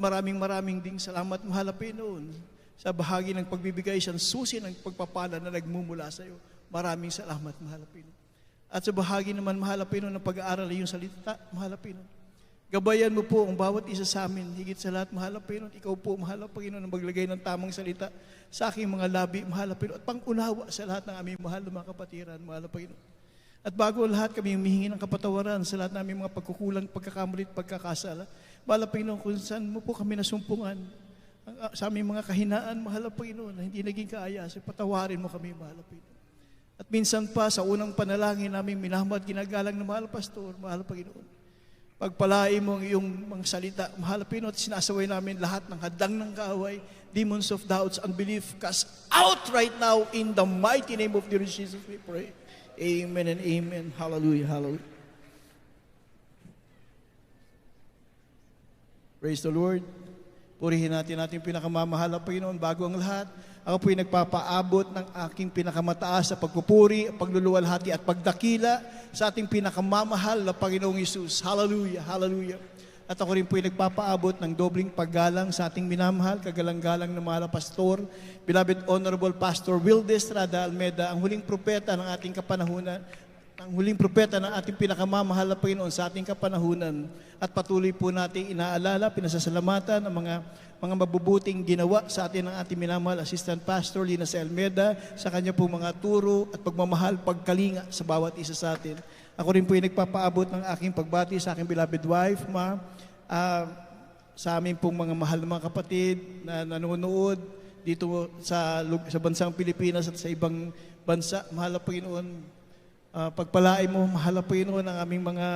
maraming ding salamat, mahal na Panginoon, sa bahagi ng pagbibigay siyang susi ng pagpapala na nagmumula sa iyo. Maraming salamat, mahal na Panginoon. At sa bahagi naman, mahal na Panginoon, ng pag-aaral ng iyong salita, mahal na Panginoon, gabayan mo po ang bawat isa sa amin. Higit sa lahat, mahal na Panginoon, ikaw po, mahal na Panginoon, ang maglagay ng tamang salita sa aking mga labi, mahal na Panginoon, at pangunawa sa lahat ng aming mahal na mga kapatiran, mahal na Panginoon. At bago lahat, kami humihingi ng kapatawaran sa lahat ng aming mga pagkukulang, pagkakamali at pagkakasala. Mahal na Panginoon, kung saan mo po kami nasumpungan sa aming mga kahinaan, mahal na Panginoon, na hindi naging kaayos, patawarin mo kami, mahal na Panginoon. At minsan pa, sa unang panalangin namin, minamahal at ginagalang na mahal na Pastor, mahal na Panginoon, pagpalain mo ang iyong mga salita, mahal na Panginoon, at sinasaway namin lahat ng hadlang ng kaaway, demons of doubts, unbelief, cast out right now in the mighty name of dear Jesus, we pray. Amen and amen. Hallelujah, hallelujah. Praise the Lord. Purihin natin pinakamamahal na Panginoon. Bago ang lahat, ako po'y nagpapaabot ng aking pinakamataas sa pagpupuri, pagluluwalhati at pagdakila sa ating pinakamamahal na Panginoong Hesus. Hallelujah, hallelujah. At ako rin po'y nagpapaabot ng dobling paggalang sa ating minamahal, kagalang-galang na mahal na Pastor, beloved Honorable Pastor Wildes Estrada Almeda, ang huling propeta ng ating kapanahunan, ang huling propeta ng ating pinakamamahal na Panginoon sa ating kapanahunan. At patuloy po natin inaalala, pinasasalamatan ang mga mabubuting ginawa sa atin ng ating minamahal Assistant Pastor Lina C. Almeda sa kanya po mga turo at pagmamahal, pagkalinga sa bawat isa sa atin. Ako rin po ay nagpapaabot ng aking pagbati sa aking beloved wife, sa aming pong mga mahal na mga kapatid na nanonood dito sa bansang Pilipinas at sa ibang bansa. Mahal na Panginoon, pagpalain mo, mahal na Panginoon, ang aming mga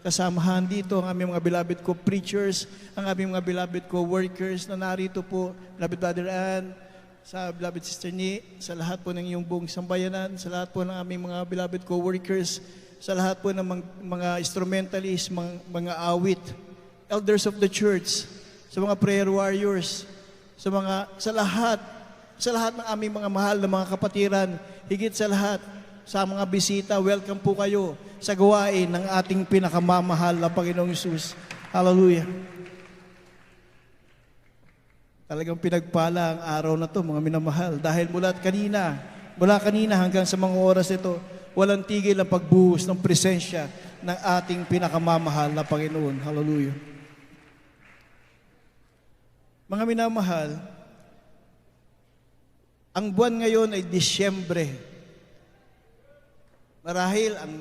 kasamahan dito, ang aming mga beloved co-preachers, ang aming mga beloved co-workers na narito po, beloved Brother Ann, sa beloved Sister Ni, sa lahat po ng iyong buong sambayanan, sa lahat po ng aming mga beloved co-workers, sa lahat po ng mga instrumentalists, mga awit, elders of the church, sa mga prayer warriors, sa lahat ng aming mga mahal na mga kapatiran, higit sa lahat, sa mga bisita, welcome po kayo sa gawain ng ating pinakamamahal na Panginoong Hesus. Hallelujah. Talagang pinagpala ang araw na to, mga minamahal. Dahil mula kanina hanggang sa mga oras ito, walang tigil ang pagbuhos ng presensya ng ating pinakamamahal na Panginoon. Hallelujah. Mga minamahal, ang buwan ngayon ay Disyembre. Marahil ang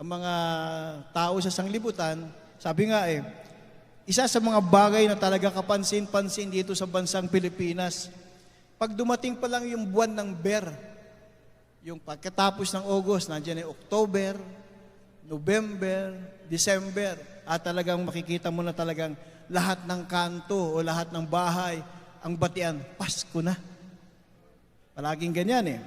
mga tao sa sanglibutan, sabi nga isa sa mga bagay na talaga kapansin-pansin dito sa bansang Pilipinas, pag dumating pa lang yung buwan ng Ber, yung pagkatapos ng August, nandiyan ay October, November, December, at talagang makikita mo na talagang lahat ng kanto o lahat ng bahay, ang batian, Pasko na. Palaging ganyan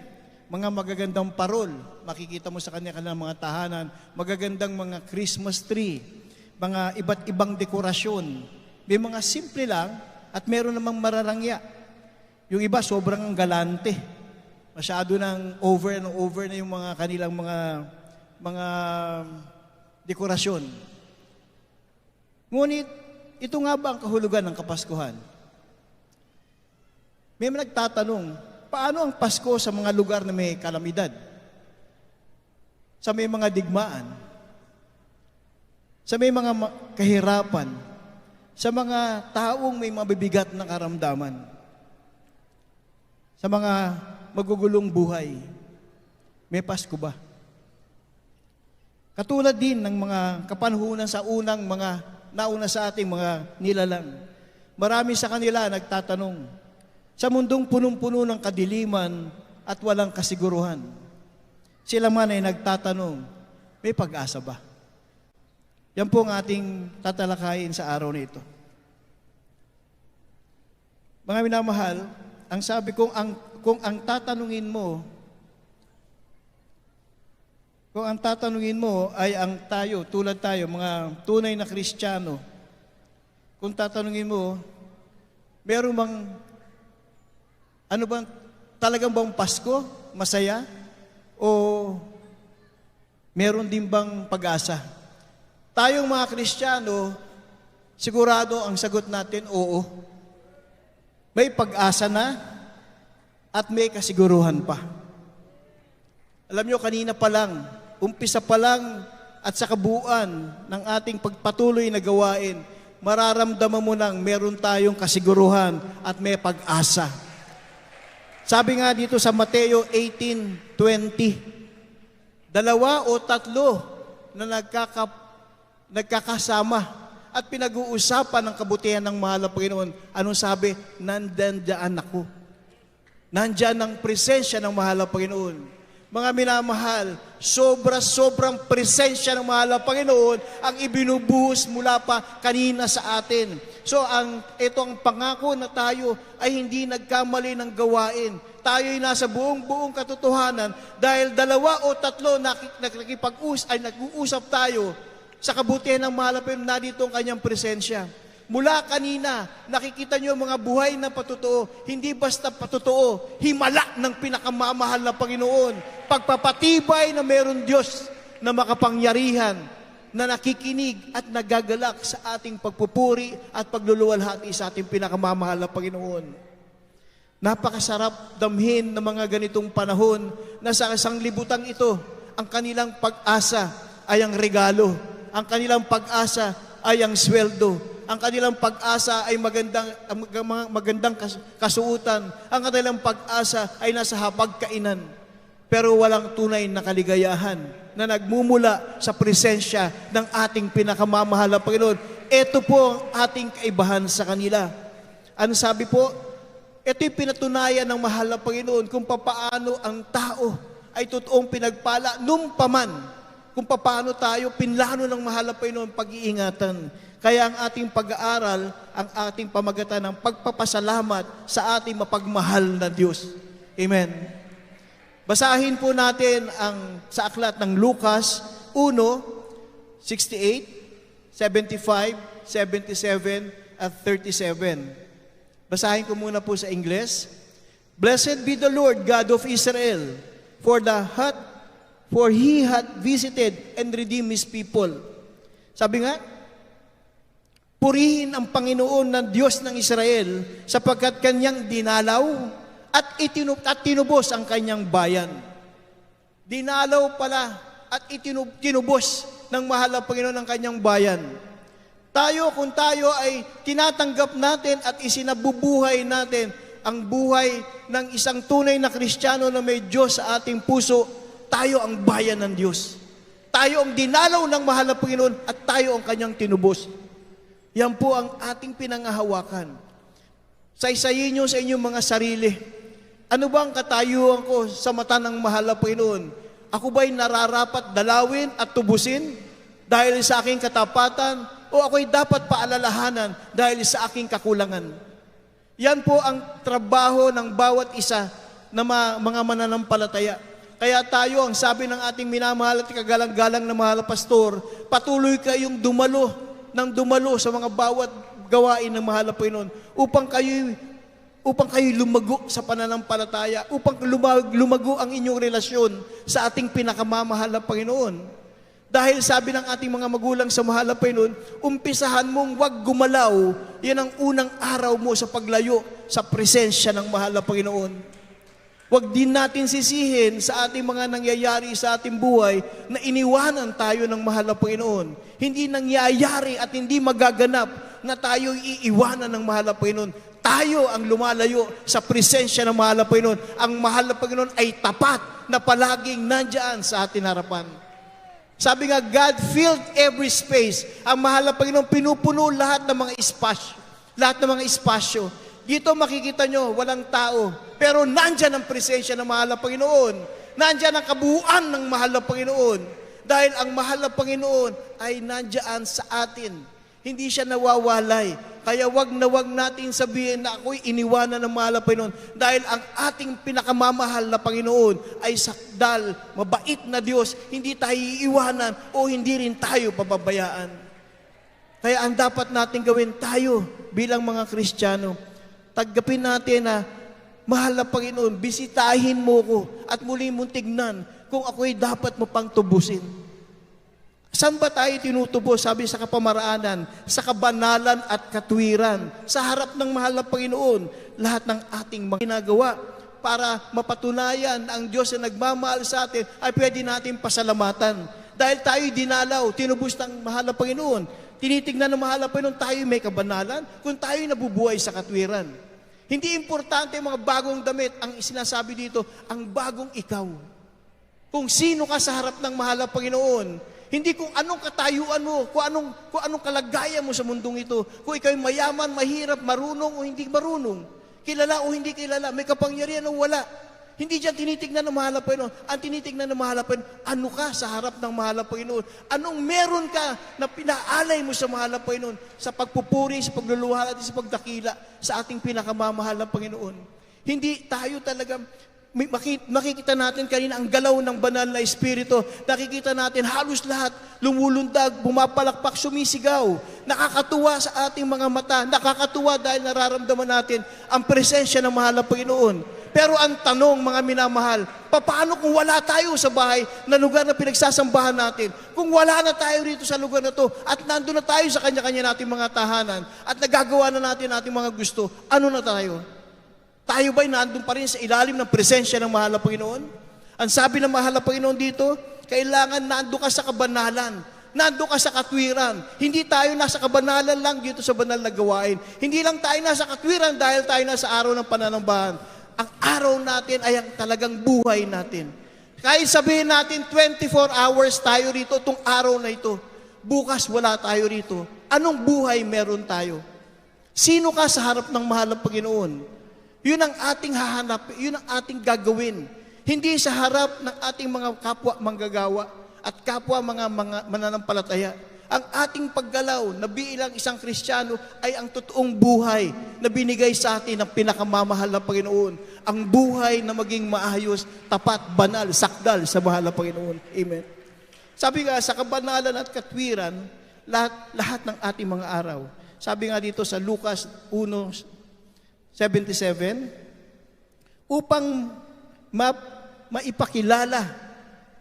Mga magagandang parol, makikita mo sa kanya-kanyang mga tahanan, magagandang mga Christmas tree, mga iba't ibang dekorasyon. May mga simple lang at meron namang mararangya. Yung iba sobrang galante. Masyado nang over na yung mga kanilang mga dekorasyon. Ngunit, ito nga ba ang kahulugan ng Kapaskuhan? May nagtatanong, paano ang Pasko sa mga lugar na may kalamidad? Sa may mga digmaan? Sa may mga kahirapan? Sa mga taong may mabibigat na karamdaman? Sa mga magugulong buhay? May Pasko ba? Katulad din ng mga kapanahunan sa nauna sa ating mga nilalang. Marami sa kanila nagtatanong, sa mundong punong-puno ng kadiliman at walang kasiguruhan, sila man ay nagtatanong, may pag-asa ba? Yan po ang ating tatalakayin sa araw na ito. Mga minamahal, ang sabi kong kung ang tatanungin mo ay ang tayo, tulad tayo, mga tunay na Kristiyano, kung tatanungin mo, meron bang talagang bang Pasko? Masaya? O meron din bang pag-asa? Tayong mga Kristiyano, Sigurado ang sagot natin, oo. May pag-asa na at may kasiguruhan pa. Alam nyo, kanina pa lang, umpisa pa lang at sa kabuuan ng ating pagpatuloy na gawain, mararamdaman mo nang meron tayong kasiguruhan at may pag-asa. Sabi nga dito sa Mateo 18:20, 2 o 3 na nagkakasama at pinag-uusapan ng kabutihan ng mahal na Panginoon. Anong sabi? Nandiyan ako. Nandiyan ang presensya ng mahal na Panginoon. Mga minamahal, sobrang presensya ng mahal na Panginoon ang ibinubuhos mula pa kanina sa atin. So ito ang pangako na tayo ay hindi nagkamali ng gawain. Tayo ay nasa buong katotohanan dahil 2 o 3 nag-uusap tayo sa kabutihan ng mahal na Panginoon, narito ang kanyang presensya. Mula kanina, nakikita niyo mga buhay na patotoo, hindi basta patotoo, himala ng pinakamamahal na Panginoon. Pagpapatibay na meron Diyos na makapangyarihan, na nakikinig at nagagalak sa ating pagpupuri at pagluluwalhati sa ating pinakamamahal na Panginoon. Napakasarap damhin ng mga ganitong panahon na sa sanglibutang ito, ang kanilang pag-asa ay ang regalo. Ang kanilang pag-asa ay ang sweldo. Ang kanilang pag-asa ay magandang kasuutan. Ang kanilang pag-asa ay nasa hapagkainan. Pero walang tunay na kaligayahan na nagmumula sa presensya ng ating pinakamamahal na Panginoon. Ito po ang ating kaibahan sa kanila. Ano sabi po? Ito'y pinatunayan ng mahal na Panginoon kung papaano ang tao ay totoong pinagpala nung paman. Kung paano tayo pinlano ng mahal na Panginoon pag-iingatan. Kaya ang ating pag-aaral, ang ating pamagatan ng pagpapasalamat sa ating mapagmahal na Diyos. Amen. Basahin po natin sa aklat ng Lucas 1:68, 75, 77, at 37. Basahin ko muna po sa Ingles. Blessed be the Lord God of Israel, for He hath visited and redeemed His people. Sabi nga, purihin ang Panginoon ng Diyos ng Israel sapagkat kanyang dinalaw at tinubos ang kanyang bayan. Dinalaw pala at tinubos ng mahal na Panginoon ang kanyang bayan. Kung tayo ay tinatanggap natin at isinabubuhay natin ang buhay ng isang tunay na Kristiyano na may Diyos sa ating puso, tayo ang bayan ng Diyos. Tayo ang dinalaw ng mahal na Panginoon at tayo ang kanyang tinubos. Yan po ang ating pinangahawakan. Saysayin nyo sa inyong mga sarili. Ano ba ang katayuan ko sa mata ng mahal na Panginoon? Ako ba'y nararapat dalawin at tubusin dahil sa aking katapatan? O ako'y dapat paalalahanan dahil sa aking kakulangan? Yan po ang trabaho ng bawat isa na mga mananampalataya. Kaya tayo, ang sabi ng ating minamahal at kagalang-galang na mahal na pastor, patuloy kayong dumalo sa mga bawat gawain ng mahal na Panginoon upang kayo lumago sa pananampalataya, upang lumago ang inyong relasyon sa ating pinakamamahal na Panginoon. Dahil sabi ng ating mga magulang sa mahal na Panginoon, umpisahan mong wag gumalaw, yan ang unang araw mo sa paglayo sa presensya ng mahal na Panginoon. Huwag din natin sisihin sa ating mga nangyayari sa ating buhay na iniwanan tayo ng mahal na Panginoon. Hindi nangyayari at hindi magaganap na tayo iiwanan ng mahal na Panginoon. Tayo ang lumalayo sa presensya ng mahal na Panginoon. Ang mahal na Panginoon ay tapat na palaging nandyan sa ating harapan. Sabi nga, God filled every space. Ang mahal na Panginoon pinupuno lahat ng mga espasyo. Lahat ng mga espasyo. Dito makikita nyo, walang tao. Pero nandyan ang presensya ng mahal na Panginoon. Nandyan ang kabuuan ng mahal na Panginoon. Dahil ang mahal na Panginoon ay nandyan sa atin. Hindi siya nawawalay. Kaya wag natin sabihin na ako'y iniwanan ng mahal na Panginoon. Dahil ang ating pinakamamahal na Panginoon ay sakdal, mabait na Diyos. Hindi tayo iiwanan o hindi rin tayo pababayaan. Kaya ang dapat natin gawin tayo bilang mga Kristiyano, tanggapin natin na, mahal na Panginoon, bisitahin mo ko at muli mong tignan kung ako'y dapat mo pang tubusin. Saan ba tayo tinutubo? Sabi sa kapamaraanan, sa kabanalan at katwiran, sa harap ng mahal na Panginoon, lahat ng ating mga ginagawa para mapatunayan na ang Diyos na nagmamahal sa atin ay pwede natin pasalamatan. Dahil tayo dinalaw, tinubos ng mahal na Panginoon, tinitignan ng mahal na Panginoon, tayo may kabanalan, kung tayo nabubuhay sa katwiran. Hindi importante mga bagong damit, ang sinasabi dito, ang bagong ikaw. Kung sino ka sa harap ng mahal na Panginoon, hindi kung anong katayuan mo, kung anong kalagayan mo sa mundong ito, kung ikaw ay mayaman, mahirap, marunong o hindi marunong, kilala o hindi kilala, may kapangyarihan o wala. Hindi dyan tinitignan ng mahal na Panginoon. Ang tinitignan ng mahal na Panginoon, ano ka sa harap ng mahal na Panginoon? Anong meron ka na pinaalay mo sa mahal na Panginoon sa pagpupuri, sa pagluluhala, at sa pagdakila sa ating pinakamamahal na Panginoon? Hindi tayo talaga, makikita natin kanina ang galaw ng banal na Espiritu. Nakikita natin halos lahat lumulundag, bumapalakpak, sumisigaw. Nakakatuwa sa ating mga mata. Nakakatuwa dahil nararamdaman natin ang presensya ng mahal na Panginoon. Pero ang tanong, mga minamahal, paano kung wala tayo sa bahay na lugar na pinagsasambahan natin? Kung wala na tayo rito sa lugar na to at nandun na tayo sa kanya-kanya nating mga tahanan at nagagawa na natin ating mga gusto, ano na tayo? Tayo ba'y nandun pa rin sa ilalim ng presensya ng mahal na Panginoon? Ang sabi ng mahal na Panginoon dito, kailangan nandun ka sa kabanalan, nandun ka sa katwiran. Hindi tayo nasa kabanalan lang dito sa banal na gawain. Hindi lang tayo nasa katwiran dahil tayo nasa araw ng pananambahan. Ang araw natin ay ang talagang buhay natin. Kahit sabihin natin 24 hours tayo rito, itong araw na ito. Bukas wala tayo rito. Anong buhay meron tayo? Sino ka sa harap ng mahal na Panginoon? Yun ang ating hahanap, yun ang ating gagawin. Hindi sa harap ng ating mga kapwa manggagawa at kapwa mga mananampalataya. Ang ating paggalaw na bilang isang Kristiyano ay ang totoong buhay na binigay sa atin ng pinakamamahal na Panginoon. Ang buhay na maging maayos, tapat, banal, sakdal sa mahal na Panginoon. Amen. Sabi nga, sa kabanalan at katwiran, lahat ng ating mga araw. Sabi nga dito sa Lucas 1:77, upang maipakilala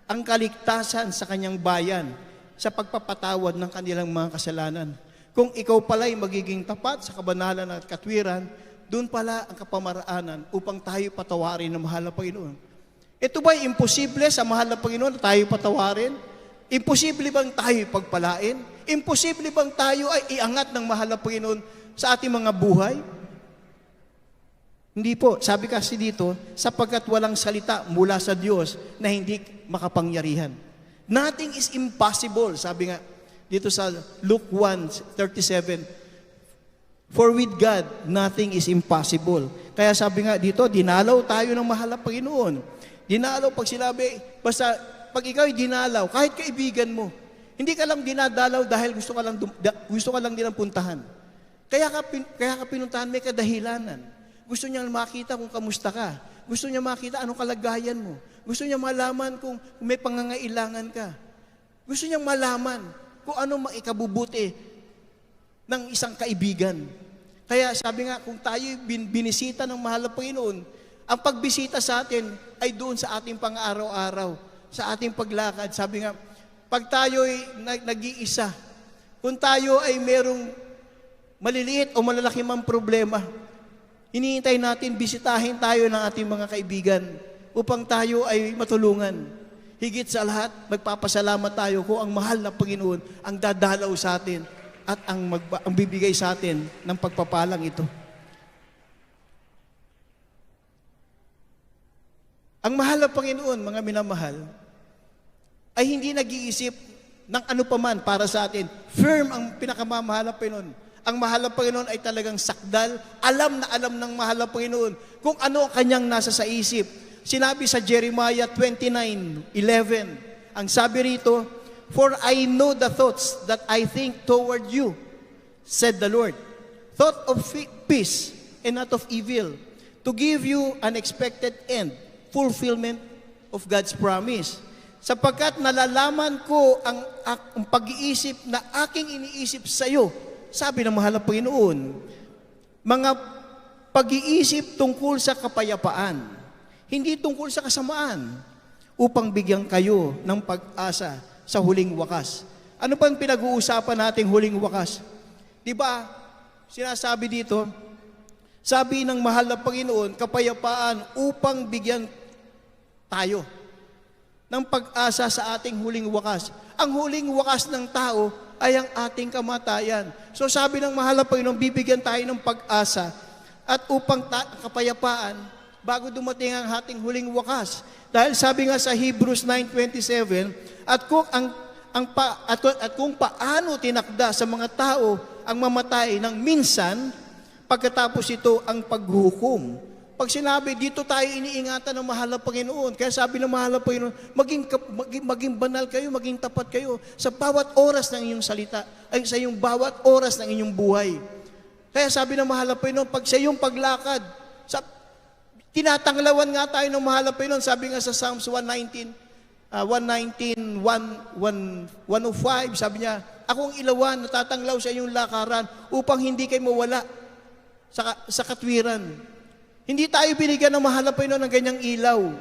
ang kaligtasan sa kanyang bayan sa pagpapatawad ng kanilang mga kasalanan. Kung ikaw pala'y magiging tapat sa kabanalan at katwiran, doon pala ang kapamaraanan upang tayo patawarin ng mahal na Panginoon. Ito ba'y imposible sa mahal na Panginoon na tayo patawarin? Imposible bang tayo pagpalain? Imposible bang tayo ay iangat ng mahal na Panginoon sa ating mga buhay? Hindi po. Sabi kasi dito, sapagkat walang salita mula sa Diyos na hindi makapangyarihan. Nothing is impossible. Sabi nga dito sa Luke 1:37, for with God, nothing is impossible. Kaya sabi nga dito, dinalaw tayo ng mahal na Panginoon. Dinalaw pag sinabi, basta pag ikaw ay dinalaw, kahit kaibigan mo, hindi ka lang dinadalaw dahil gusto ka lang nilang puntahan. Kaya ka pinuntahan, may kadahilanan. Gusto niya makita kung kamusta ka. Gusto niya makita anong kalagayan mo. Gusto niya malaman kung may pangangailangan ka. Gusto niya malaman kung ano maikabubuti ng isang kaibigan. Kaya sabi nga, kung tayo binisita ng mahal na Panginoon, ang pagbisita sa atin ay doon sa ating pang-araw-araw, sa ating paglakad. Sabi nga, pag tayo ay nag-iisa, kung tayo ay merong maliliit o malalaki mang problema, hinihintay natin, bisitahin tayo ng ating mga kaibigan upang tayo ay matulungan. Higit sa lahat, magpapasalamat tayo kung ang mahal na Panginoon ang dadalaw sa atin at ang bibigay sa atin ng pagpapalang ito. Ang mahal na Panginoon, mga minamahal, ay hindi nag-iisip ng ano paman para sa atin. Firm ang pinakamamahal na Panginoon. Ang mahal na Panginoon ay talagang sakdal, alam na alam ng mahal na Panginoon kung ano kanyang nasa sa isip. Sinabi sa Jeremiah 29:11, ang sabi rito, for I know the thoughts that I think toward you, said the Lord, thought of peace and not of evil, to give you an expected end, fulfillment of God's promise. Sapagkat nalalaman ko ang pag-iisip na aking iniisip sa iyo, sabi ng mahal na Panginoon, mga pag-iisip tungkol sa kapayapaan, hindi tungkol sa kasamaan, upang bigyan kayo ng pag-asa sa huling wakas. Ano pang pinag-uusapan nating huling wakas? Di ba, sinasabi dito, sabi ng mahal na Panginoon, kapayapaan upang bigyan tayo ng pag-asa sa ating huling wakas. Ang huling wakas ng tao ay ang ating kamatayan. So sabi ng mahal na Panginoon, bibigyan tayo ng pag-asa at upang kapayapaan bago dumating ang ating huling wakas. Dahil sabi nga sa Hebrews 9:27, at kung paano tinakda sa mga tao ang mamatay ng minsan, pagkatapos ito ang paghuhukom. Pag sinabi, dito tayo iniingatan ng mahal na Panginoon. Kaya sabi ng mahal na Panginoon, maging banal kayo, maging tapat kayo sa bawat oras ng inyong salita, ay sa iyong bawat oras ng inyong buhay. Kaya sabi ng mahal na Panginoon, pag sa iyong paglakad, tinatanglawan nga tayo ng mahal na Panginoon. Sabi nga sa Psalms 119, 105, sabi niya, akong ilawan, natatanglaw sa iyong lakaran upang hindi kayo mawala sa katwiran. Hindi tayo binigyan ng mahal na Panginoon ng ganyang ilaw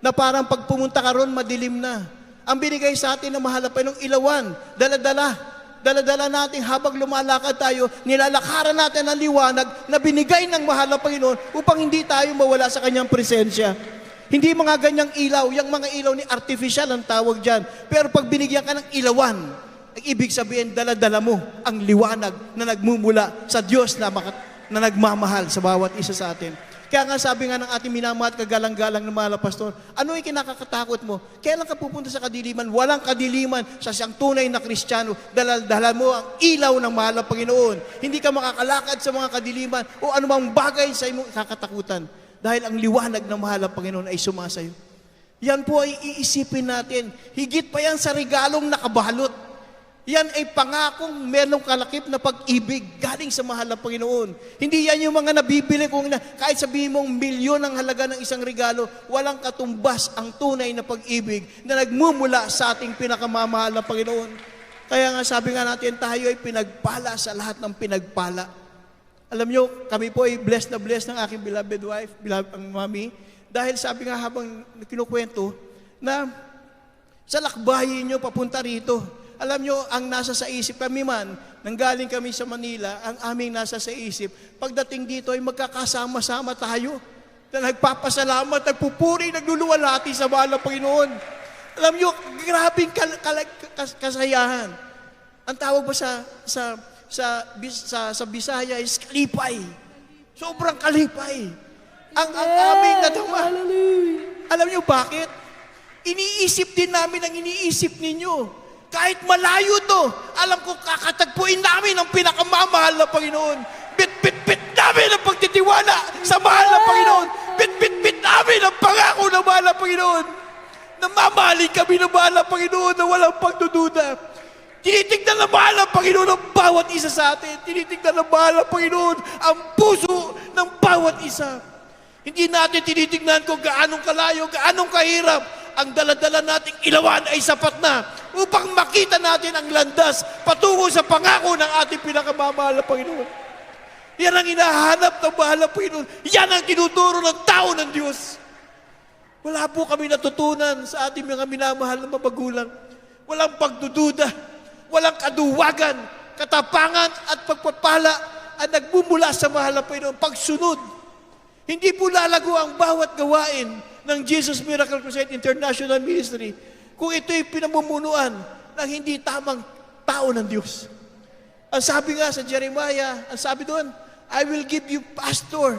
na parang pag pumunta ka ron, madilim na. Ang binigay sa atin ng mahal na Panginoong ilawan, dala-dala natin habang lumalakad tayo, nilalakaran natin ang liwanag na binigay ng mahal na Panginoon upang hindi tayo mawala sa kanyang presensya. Hindi mga ganyang ilaw, yung mga ilaw ni artificial ang tawag dyan. Pero pag binigyan ka ng ilawan, ang ibig sabihin, dala-dala mo ang liwanag na nagmumula sa Diyos na nagmamahal sa bawat isa sa atin. Kaya nga sabi nga ng ating minamahal at kagalang-galang ng mahal na pastor, ano yung kinakakatakot mo? Kailan ka pupunta sa kadiliman? Walang kadiliman sa siyang tunay na Kristiyano. Dala mo ang ilaw ng mahal na Panginoon. Hindi ka makakalakad sa mga kadiliman o anumang bagay sa imong kakatakutan. Dahil ang liwanag ng mahal na Panginoon ay sumasayo. Yan po ay iisipin natin. Higit pa yan sa regalong nakabalot. Yan ay pangakong merong kalakip na pag-ibig galing sa mahal na Panginoon. Hindi yan yung mga nabibili kahit sabihin mong milyon ang halaga ng isang regalo, walang katumbas ang tunay na pag-ibig na nagmumula sa ating pinakamamahal na Panginoon. Kaya nga sabi nga natin, tayo ay pinagpala sa lahat ng pinagpala. Alam nyo, kami po ay blessed ng aking beloved wife, beloved ang mami, dahil sabi nga habang kinukwento na sa lakbayin nyo papunta rito, alam nyo, ang nasa sa isip kami man, nanggaling kami sa Manila, ang aming nasa sa isip, pagdating dito ay magkakasama-sama tayo na nagpapasalamat, nagpupuri, nagluluwalhati sa mahal na Panginoon. Alam nyo, grabing kasayahan. Ang tawag ba sa Bisaya is kalipay. Sobrang kalipay. Ang aming nadama. Alam nyo bakit? Iniisip din namin ang iniisip ninyo. Kahit malayo to, alam ko kakatagpuin namin ang pinakamamahal na Panginoon. Bit namin ang pagtitiwala sa mahal na Panginoon. Bit namin ang pangako ng mahal na Panginoon. Namamahalin kami ng mahal na Panginoon na walang pagdududa. Tinitignan ng mahal ng Panginoon ang bawat isa sa atin. Tinitignan ng mahal ng Panginoon ang puso ng bawat isa. Hindi natin tinitignan kung gaanong kalayo, gaanong kahirap. Ang daladala nating ilawan ay sapat na upang makita natin ang landas patungo sa pangako ng ating pinakamamahal na Panginoon. Yan ang hinahanap ng mahal na Panginoon. Yan ang tinuturo ng tao ng Diyos. Wala po kami natutunan sa ating mga minamahal na magulang. Walang pagdududa, walang kaduwagan, katapangan at pagpapala at nagmumula sa mahal na Panginoon. Pagsunod. Hindi po lalago ang bawat gawain ng Jesus Miracle Crusade International Ministry kung ito'y pinamumunuan ng hindi tamang tao ng Diyos. Ang sabi nga sa Jeremiah, ang sabi doon, I will give you pastor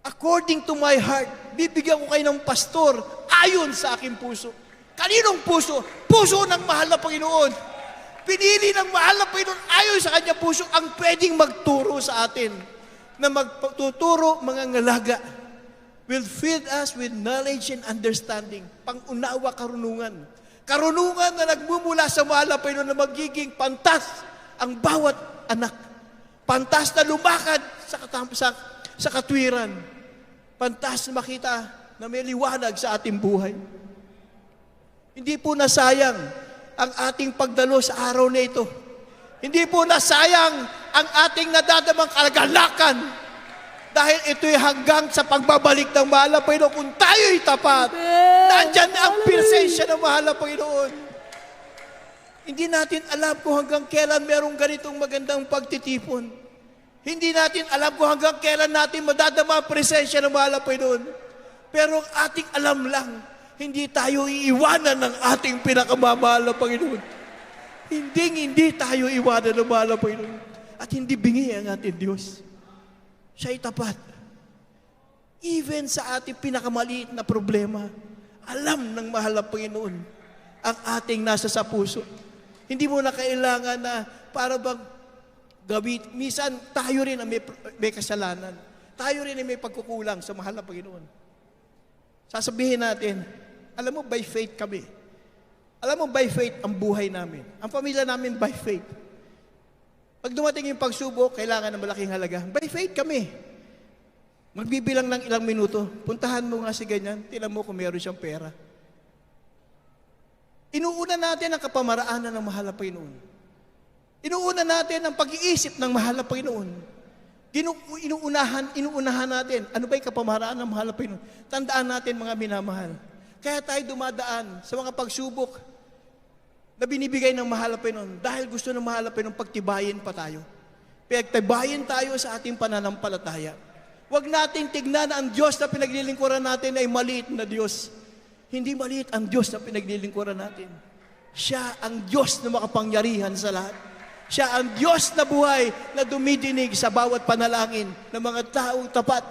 according to my heart. Bibigyan ko kayo ng pastor ayon sa aking puso. Kaninong puso? Puso ng mahal na Panginoon. Pinili ng mahal na Panginoon ayon sa kanya puso ang pwedeng magturo sa atin na magtuturo mga ngalaga will feed us with knowledge and understanding. Pangunawa, karunungan. Karunungan na nagmumula sa mahal na Panginoon na magiging pantas ang bawat anak. Pantas na lumakad sa katwiran. Pantas na makita na may liwanag sa ating buhay. Hindi po nasayang ang ating pagdalo sa araw na ito. Hindi po nasayang ang ating nadadamang kalagalakan dahil ito'y hanggang sa pagbabalik ng mahal na Panginoon. Kung tayo'y tapat, nandyan ang presensya ng mahal na Panginoon. Hindi natin alam kung hanggang kailan merong ganitong magandang pagtitipon. Hindi natin alam kung hanggang kailan natin madadama ang presensya ng mahal na Panginoon. Pero ang ating alam lang, hindi tayo iiwanan ng ating pinakamamahal na Panginoon. Hindi tayo iwanan ng mahal na Panginoon. At hindi bingi ang ating Diyos. Siya'y tapat. Even sa ating pinakamaliit na problema, alam ng mahal na Panginoon ang ating nasa sa puso. Hindi mo na kailangan na para bang gawin. Minsan, tayo rin ang may kasalanan. Tayo rin ang may pagkukulang sa mahal na Panginoon. Sasabihin natin, alam mo, by faith kami. Alam mo, by faith ang buhay namin. Ang pamilya namin, by faith. Pag dumating yung pagsubok, kailangan ng malaking halaga. By faith kami. Magbibilang ng ilang minuto. Puntahan mo nga si ganyan, tinan mo kung meron siyang pera. Inuuna natin ang kapamaraanan ng mahal na Panginoon. Inuuna natin ang pag-iisip ng mahal na Panginoon. Inuunahan natin. Ano ba yung kapamaraan ng mahal na Panginoon? Tandaan natin mga minamahal. Kaya tayo dumadaan sa mga pagsubok na binibigay ng mahal na Panginoon dahil gusto ng mahal na Panginoon pagtibayin pa tayo. Pagtibayin tayo sa ating pananampalataya. Huwag natin tignan na ang Diyos na pinaglilingkuran natin ay maliit na Diyos. Hindi maliit ang Diyos na pinaglilingkuran natin. Siya ang Diyos na makapangyarihan sa lahat. Siya ang Diyos na buhay na dumidinig sa bawat panalangin ng mga taong tapat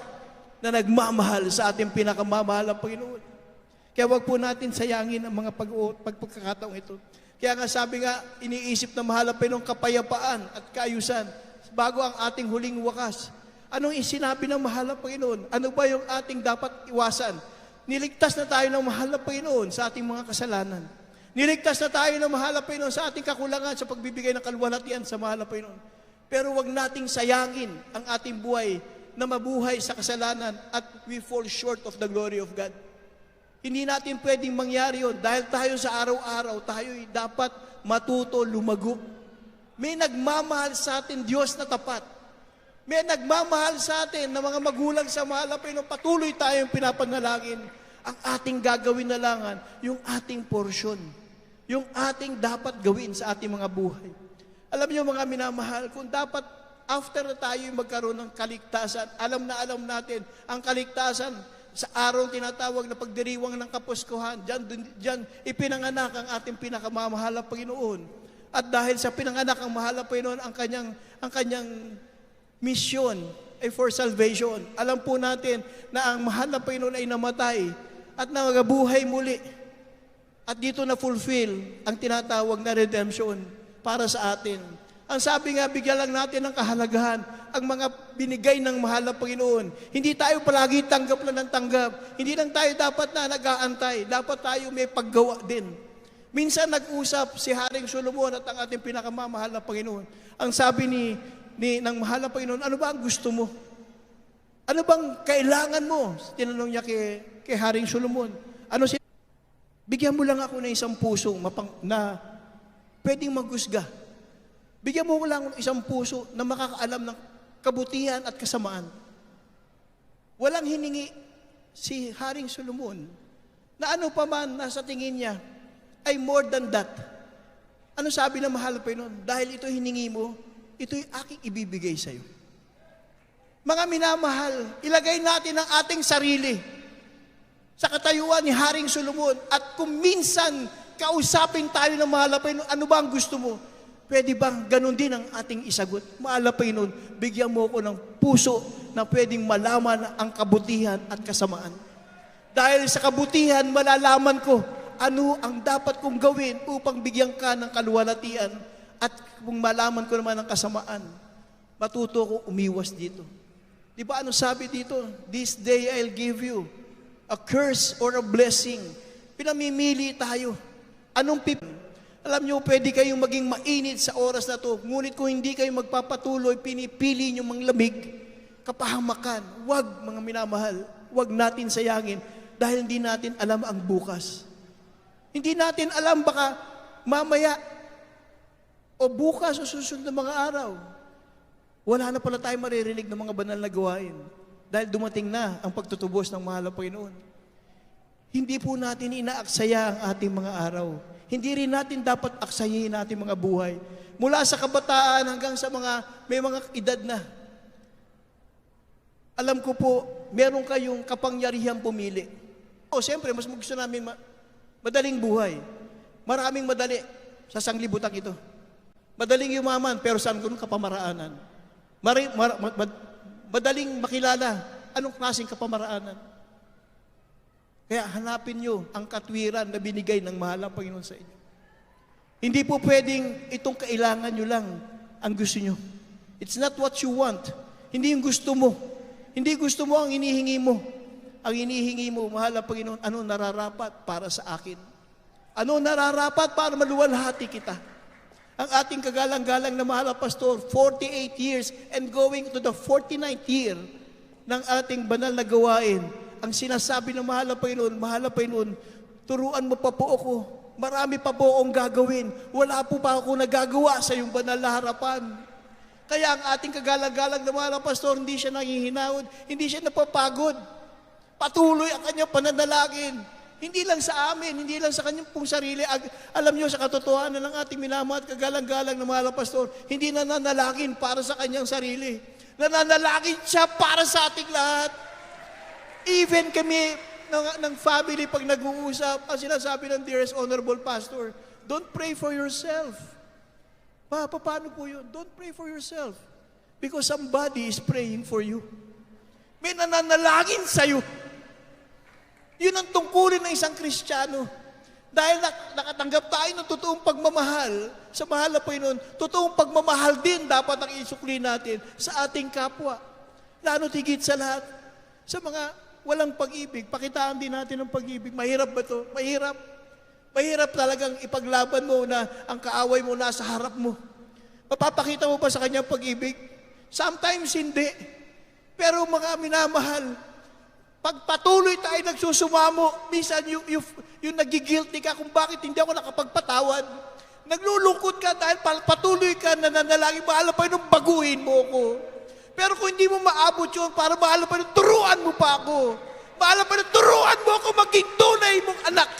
na nagmamahal sa ating pinakamamahal ng Panginoon. Kaya wag po natin sayangin ang mga pagkakataong ito. Kaya nga sabi nga, iniisip na mahal ng Panginoon kapayapaan at kaayusan bago ang ating huling wakas. Anong isinabi ng mahal ng Panginoon? Ano ba yung ating dapat iwasan? Niligtas na tayo ng mahal na Panginoon sa ating mga kasalanan. Niligtas na tayo ng mahal na Panginoon sa ating kakulangan sa pagbibigay ng kaluwalhatian sa mahal na Panginoon. Pero wag nating sayangin ang ating buhay na mabuhay sa kasalanan at we fall short of the glory of God. Hindi natin pwedeng mangyari yun dahil tayo sa araw-araw, tayo'y dapat matuto lumago. May nagmamahal sa atin Diyos na tapat. May nagmamahal sa atin na mga magulang sa mahal na Panginoon. Patuloy tayong pinapanalangin. Ang ating gagawin na langan, yung ating porsyon. Yung ating dapat gawin sa ating mga buhay. Alam niyo mga minamahal, kung dapat after na tayo magkaroon ng kaligtasan, alam natin ang kaligtasan sa araw tinatawag na pagdiriwang ng Kapuskuhan. Diyan ipinanganak ang ating pinakamamahal na Panginoon. At dahil sa pinanganak ang mahal na Panginoon, ang kanyang mission ay for salvation. Alam po natin na ang mahal na Panginoon ay namatay at nagabuhay muli. At dito na fulfill ang tinatawag na redemption para sa atin. Ang sabi nga, bigyan lang natin ng kahalagahan ang mga binigay ng mahal na Panginoon. Hindi tayo palagi tanggap lang ng tanggap. Hindi lang tayo dapat na nag-aantay. Dapat tayo may paggawa din. Minsan nag-usap si Haring Solomon at ang ating pinakamamahal na Panginoon. Ang sabi ng mahal na Panginoon, ano ba ang gusto mo? Ano bang kailangan mo? Tinanong niya kay Haring Solomon. Bigyan mo lang ako ng isang puso na pwedeng maghusga. Bigyan mo lang ng isang puso na makakaalam ng kabutihan at kasamaan. Walang hiningi si Haring Solomon na ano pa man nasa tingin niya ay more than that. Ano sabi ng mahal na Panginoon? Dahil ito hiningi mo, ito'y aking ibibigay sa iyo. Mga minamahal, ilagay natin ang ating sarili sa katayuan ni Haring Solomon at kung minsan kausapin tayo ng mahal na Panginoon, ano ba ang gusto mo? Pwede bang ganun din ang ating isagot? Mahal na Panginoon, bigyan mo ko ng puso na pwedeng malaman ang kabutihan at kasamaan. Dahil sa kabutihan, malalaman ko ano ang dapat kong gawin upang bigyan ka ng kaluwalhatian. At kung malaman ko naman ang kasamaan, matuto ko umiwas dito. Di ba ano sabi dito? This day I'll give you a curse or a blessing. Pinamimili tayo. Anong Alam nyo, pwede kayong maging mainit sa oras na to. Ngunit kung hindi kayo magpapatuloy, pinipili nyo manglamig, kapahamakan. Huwag, mga minamahal, huwag natin sayangin dahil hindi natin alam ang bukas. Hindi natin alam baka mamaya o bukas o susunod na mga araw, wala na pala tayo maririnig ng mga banal na gawain dahil dumating na ang pagtutubos ng mahal na Panginoon. Hindi po natin inaaksaya ang ating mga araw. hindi rin natin dapat aksayin natin mga buhay. Mula sa kabataan hanggang sa may mga edad na. Alam ko po, meron kayong kapangyarihang pumili. Siyempre, mas gusto namin madaling buhay. Maraming madali sa sanglibutan ito. Madaling yumaman, pero saan ko kapamaraanan? Madaling makilala anong klaseng kapamaraanan. Kaya hanapin nyo ang katwiran na binigay ng mahal ng Panginoon sa inyo. Hindi po pwedeng itong kailangan nyo lang ang gusto nyo. It's not what you want. Hindi yung gusto mo. Hindi gusto mo ang inihingi mo. Ang inihingi mo, mahal ng Panginoon, ano nararapat para sa akin? Ano nararapat para maluwalhati kita? Ang ating kagalang-galang na mahal na pastor, 48 years and going to the 49th year ng ating banal na gawain. Ang sinasabi ng mahal na Panginoon, turuan mo pa po ako. Marami pa po akong gagawin. Wala po pa ako nagagawa sa iyong banal na harapan. Kaya ang ating kagalang-galang na mahal na pastor, hindi siya nanghihinaod, hindi siya napapagod. Patuloy ang kanyang pananalangin. Hindi lang sa amin, hindi lang sa kanyang pong sarili. Alam niyo, sa katotohanan ng ating minamahal at kagalang-galang na mahal na pastor, hindi nananalangin para sa kanyang sarili. Nananalangin siya para sa ating lahat. Even kami ng family, pag nag-uusap, ang sinasabi ng dearest honorable pastor, don't pray for yourself. Paano po yun? Don't pray for yourself. Because somebody is praying for you. May nananalangin sa'yo. Yun ang tungkulin ng isang Kristiyano. Dahil nakatanggap tayo ng totoong pagmamahal sa mahal na Panginoon, totoong pagmamahal din dapat ang isukli natin sa ating kapwa. Lalo tigit sa lahat, sa mga walang pag-ibig, pakitaan din natin ng pag-ibig. Mahirap ba ito? Mahirap. Mahirap talagang ipaglaban mo na ang kaaway mo nasa harap mo. Mapapakita mo pa sa kanya pag-ibig? Sometimes hindi. Pero mga minamahal, pag patuloy tayo nagsusumamo, minsan yung nagigilty ka kung bakit hindi ako nakapagpatawad. Naglulungkot ka dahil patuloy ka na nanalangin, mahal na Panginoon, baguhin mo ako. Pero kung hindi mo maabot yun, para mahal na Panginoon, turuan mo pa ako. Mahal na Panginoon, turuan mo ako maging tunay mong anak.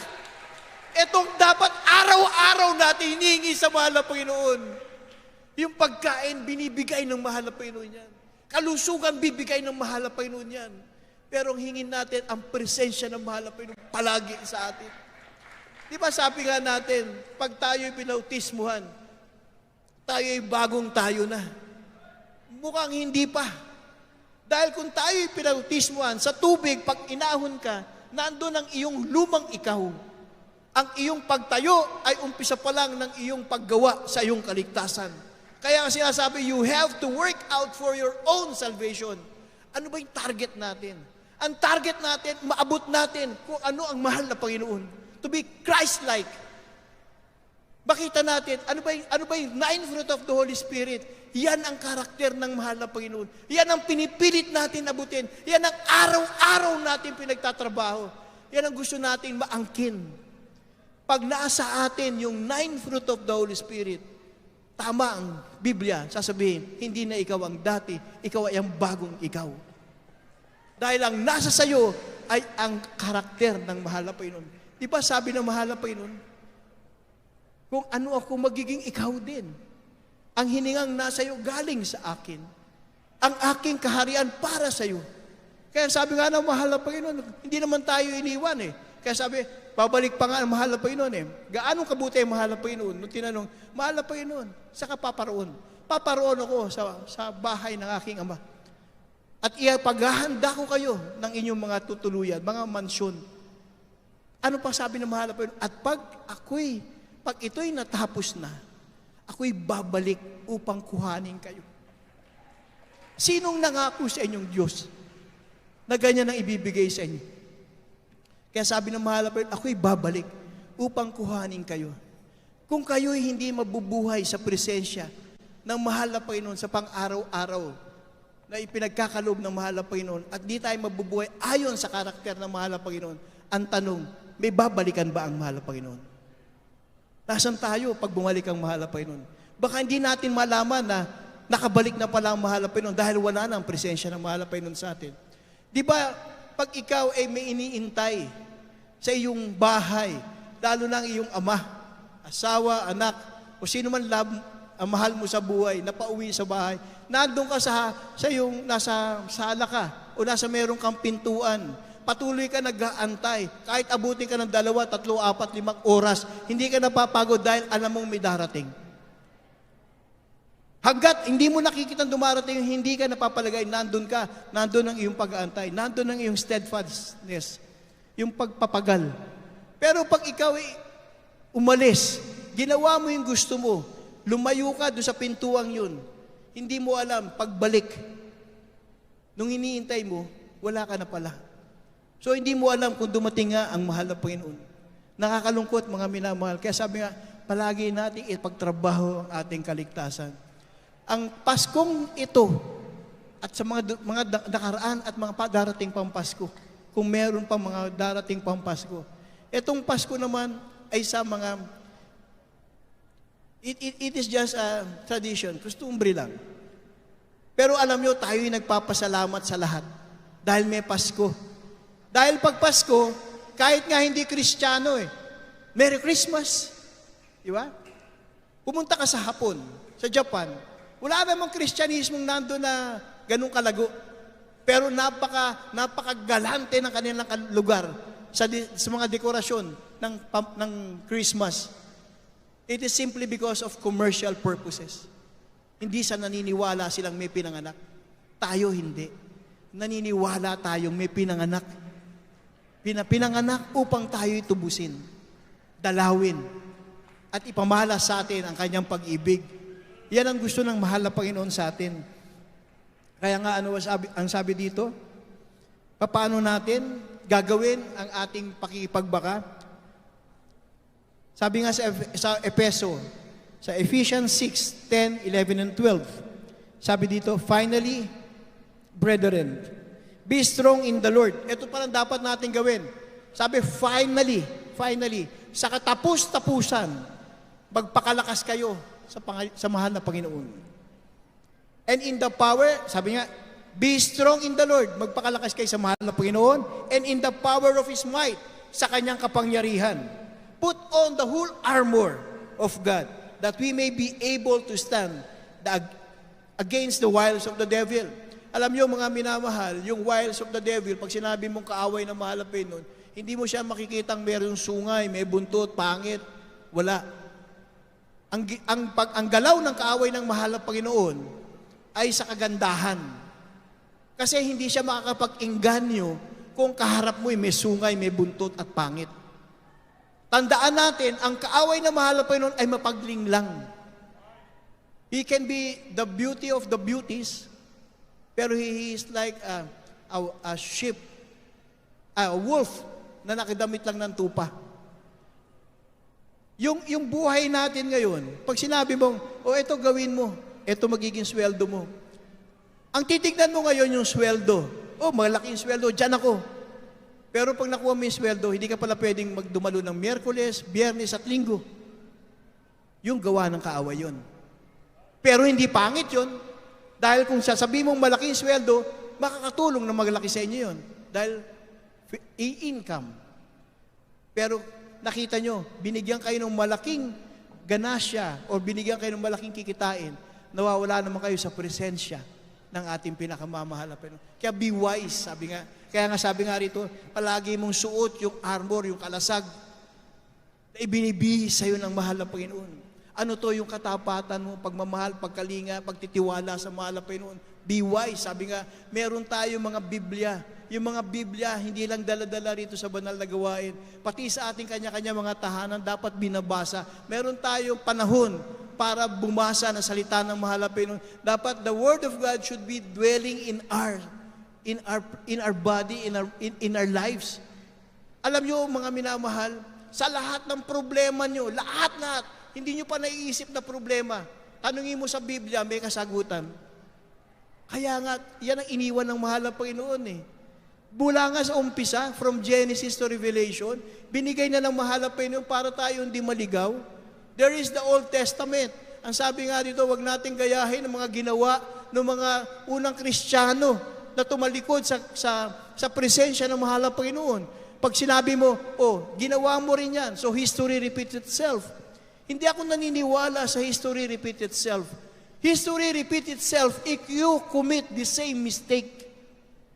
Itong dapat araw-araw natin hinihingi sa mahal na Panginoon. Yung pagkain, binibigay ng mahal na Panginoon yan. Kalusugan, bibigay ng mahal na Panginoon yan. Pero ang hingin natin, ang presensya ng mahal na Panginoon palagi sa atin. Di ba sabi nga natin, pag tayo'y pinautismuhan, tayo'y bagong tayo na. Mukhang hindi pa. Dahil kung tayo'y pinautismuhan, sa tubig, pag inahon ka, nandun ang iyong lumang ikaw. Ang iyong pagtayo ay umpisa pa lang ng iyong paggawa sa iyong kaligtasan. Kaya ang sinasabi, you have to work out for your own salvation. Ano ba yung target natin? Ang target natin, maabot natin kung ano ang mahal na Panginoon. To be Christ-like. Makita natin, ano ba yung nine fruit of the Holy Spirit? Yan ang karakter ng mahal na Panginoon. Yan ang pinipilit natin abutin. Yan ang araw-araw natin pinagtatrabaho. Yan ang gusto natin maangkin. Pag nasa atin yung nine fruit of the Holy Spirit, tama ang Biblia, sasabihin, hindi na ikaw ang dati, ikaw ay ang bagong ikaw. Dahil ang nasa sayo ay ang karakter ng mahal na Panginoon. Di ba sabi ng mahal na Panginoon, kung ano ako magiging ikaw din. Ang hiningang nasa iyo galing sa akin. Ang aking kaharian para sa iyo. Kaya sabi nga ng mahal na Panginoon, hindi naman tayo iniwan eh. Kaya sabi, babalik pa nga ang mahal na Panginoon eh. Gaano kabuti ang mahal na Panginoon? Nung tinanong, mahal na Panginoon, saan ka paparoon? Paparoon ako sa bahay ng aking ama. At paghahanda ko kayo ng inyong mga tutuluyan, mga mansyon. Ano pa sabi ng mahal na Panginoon? At pag ito'y natapos na, ako'y babalik upang kuhanin kayo. Sinong nangako sa inyong Diyos na ganyan ang ibibigay sa inyo? Kaya sabi ng mahal na Panginoon, ako'y babalik upang kuhanin kayo. Kung kayo'y hindi mabubuhay sa presensya ng mahal na Panginoon sa pang-araw-araw, na ipinagkakaloob ng mahal na Panginoon at di tayo mabubuhay ayon sa karakter ng mahal na Panginoon, ang tanong, may babalikan ba ang mahal na Panginoon? Nasaan tayo pag bumalik ang mahal na Panginoon? Baka hindi natin malaman na nakabalik na pala ang mahal na Panginoon dahil wala na ang presensya ng mahal na Panginoon sa atin. Di ba, pag ikaw ay may iniintay sa iyong bahay, lalo na ang iyong ama, asawa, anak, o sino man ang mahal mo sa buhay, na pauwi sa bahay, nandun ka sa yung nasa sala ka, o nasa meron kang pintuan, patuloy ka nag-aantay, kahit abutin ka ng 2, 3, 4, 5 oras, hindi ka napapagod dahil alam mong may darating. Hanggat hindi mo nakikita dumarating, hindi ka napapalagay, nandun ka, nandun ang iyong pag-aantay, nandun ang iyong steadfastness, yung pagpapagal. Pero pag ikaw umalis, ginawa mo yung gusto mo, lumayo ka doon sa pintuang yun, hindi mo alam, pagbalik, nung iniintay mo, wala ka na pala. So hindi mo alam kung dumating nga ang mahal na Panginoon. Nakakalungkot mga minamahal. Kaya sabi nga, palagi natin ipagtrabaho ang ating kaligtasan. Ang Paskong ito, at sa mga nakaraan at mga darating pang Pasko, kung meron pa mga darating pang Pasko, itong Pasko naman ay sa mga, it is just a tradition, customary lang. Pero alam nyo, tayo'y nagpapasalamat sa lahat dahil may Pasko. Dahil pag Pasko, kahit nga hindi Kristiyano Merry Christmas. Di ba? Pumunta ka sa Hapon, sa Japan, wala namang Kristyanismong nando na ganun kalago. Pero napakagalante ng kanilang lugar sa mga dekorasyon ng Christmas. It is simply because of commercial purposes. Hindi sa naniniwala silang may pinanganak. Tayo hindi. Naniniwala tayong may pinanganak. Pinanganak upang tayo'y tubusin, dalawin, at ipamalas sa atin ang kanyang pag-ibig. Yan ang gusto ng mahal na Panginoon sa atin. Kaya nga ang sabi dito, paano natin gagawin ang ating pakikipagbaka? Sabi nga sa Efeso, sa Ephesians 6, 10, 11, and 12, sabi dito, finally, brethren, be strong in the Lord. Ito parang dapat natin gawin. Sabi, finally, sa katapus-tapusan, magpakalakas kayo sa mahal na Panginoon. And in the power, sabi nga, be strong in the Lord. Magpakalakas kayo sa mahal na Panginoon. And in the power of His might, sa kanyang kapangyarihan. Put on the whole armor of God, that we may be able to stand against the wiles of the devil. Alam niyo mga minamahal, yung wiles of the devil, pag sinabi mong kaaway ng mahal na Panginoon, hindi mo siya makikitang mayroong sungay, may buntot, pangit. Wala. Ang galaw ng kaaway ng mahal na Panginoon ay sa kagandahan. Kasi hindi siya makakapag-engganyo kung kaharap mo may sungay, may buntot at pangit. Tandaan natin, ang kaaway ng mahal na Panginoon ay mapaglinglang. He can be the beauty of the beauties, pero he is like a sheep, a wolf na nakidamit lang ng tupa. Yung buhay natin ngayon, pag sinabi mong, ito gawin mo, ito magiging sweldo mo. Ang titignan mo ngayon yung sweldo. Malaking sweldo, dyan ako. Pero pag nakuha mo yung sweldo, hindi ka pala pwedeng magdumalo ng Miyerkules, Biyernes at Linggo. Yung gawa ng kaaway yun. Pero hindi pangit yun. Dahil kung sasabihin mong malaking sweldo, makakatulong na maglaki sa inyo yun. Dahil i-income. Pero nakita nyo, binigyan kayo ng malaking ganasya o binigyan kayo ng malaking kikitain, nawawala naman kayo sa presensya ng ating pinakamamahal na Panginoon. Kaya be wise, sabi nga. Kaya nga sabi nga rito, palagi mong suot yung armor, yung kalasag, na ibinibihis sa'yo ng mahal na Panginoon. Ano to yung katapatan mo, pagmamahal, pagkalinga, pagtitiwala sa mahal na Panginoon. Be wise, sabi nga, meron tayo mga Biblia. Yung mga Biblia, hindi lang dala-dala rito sa banal na gawain. Pati sa ating kanya-kanya mga tahanan, dapat binabasa. Meron tayong panahon para bumasa na salita ng mahal na Panginoon. Dapat the Word of God should be dwelling in our body, in our lives. Alam nyo, mga minamahal, sa lahat ng problema nyo, lahat, hindi nyo pa naiisip na problema. Tanungin mo sa Biblia, may kasagutan. Kaya nga, yan ang iniwan ng mahal na Panginoon Mula nga sa umpisa, from Genesis to Revelation, binigay na ng mahal na Panginoon para tayo hindi maligaw. There is the Old Testament. Ang sabi nga dito, wag nating gayahin ang mga ginawa ng mga unang Kristiyano na tumalikod sa presensya ng mahal na Panginoon. Pag sinabi mo, ginawa mo rin yan, so history repeats itself. Hindi ako naniniwala sa history repeat itself. History repeat itself if you commit the same mistake.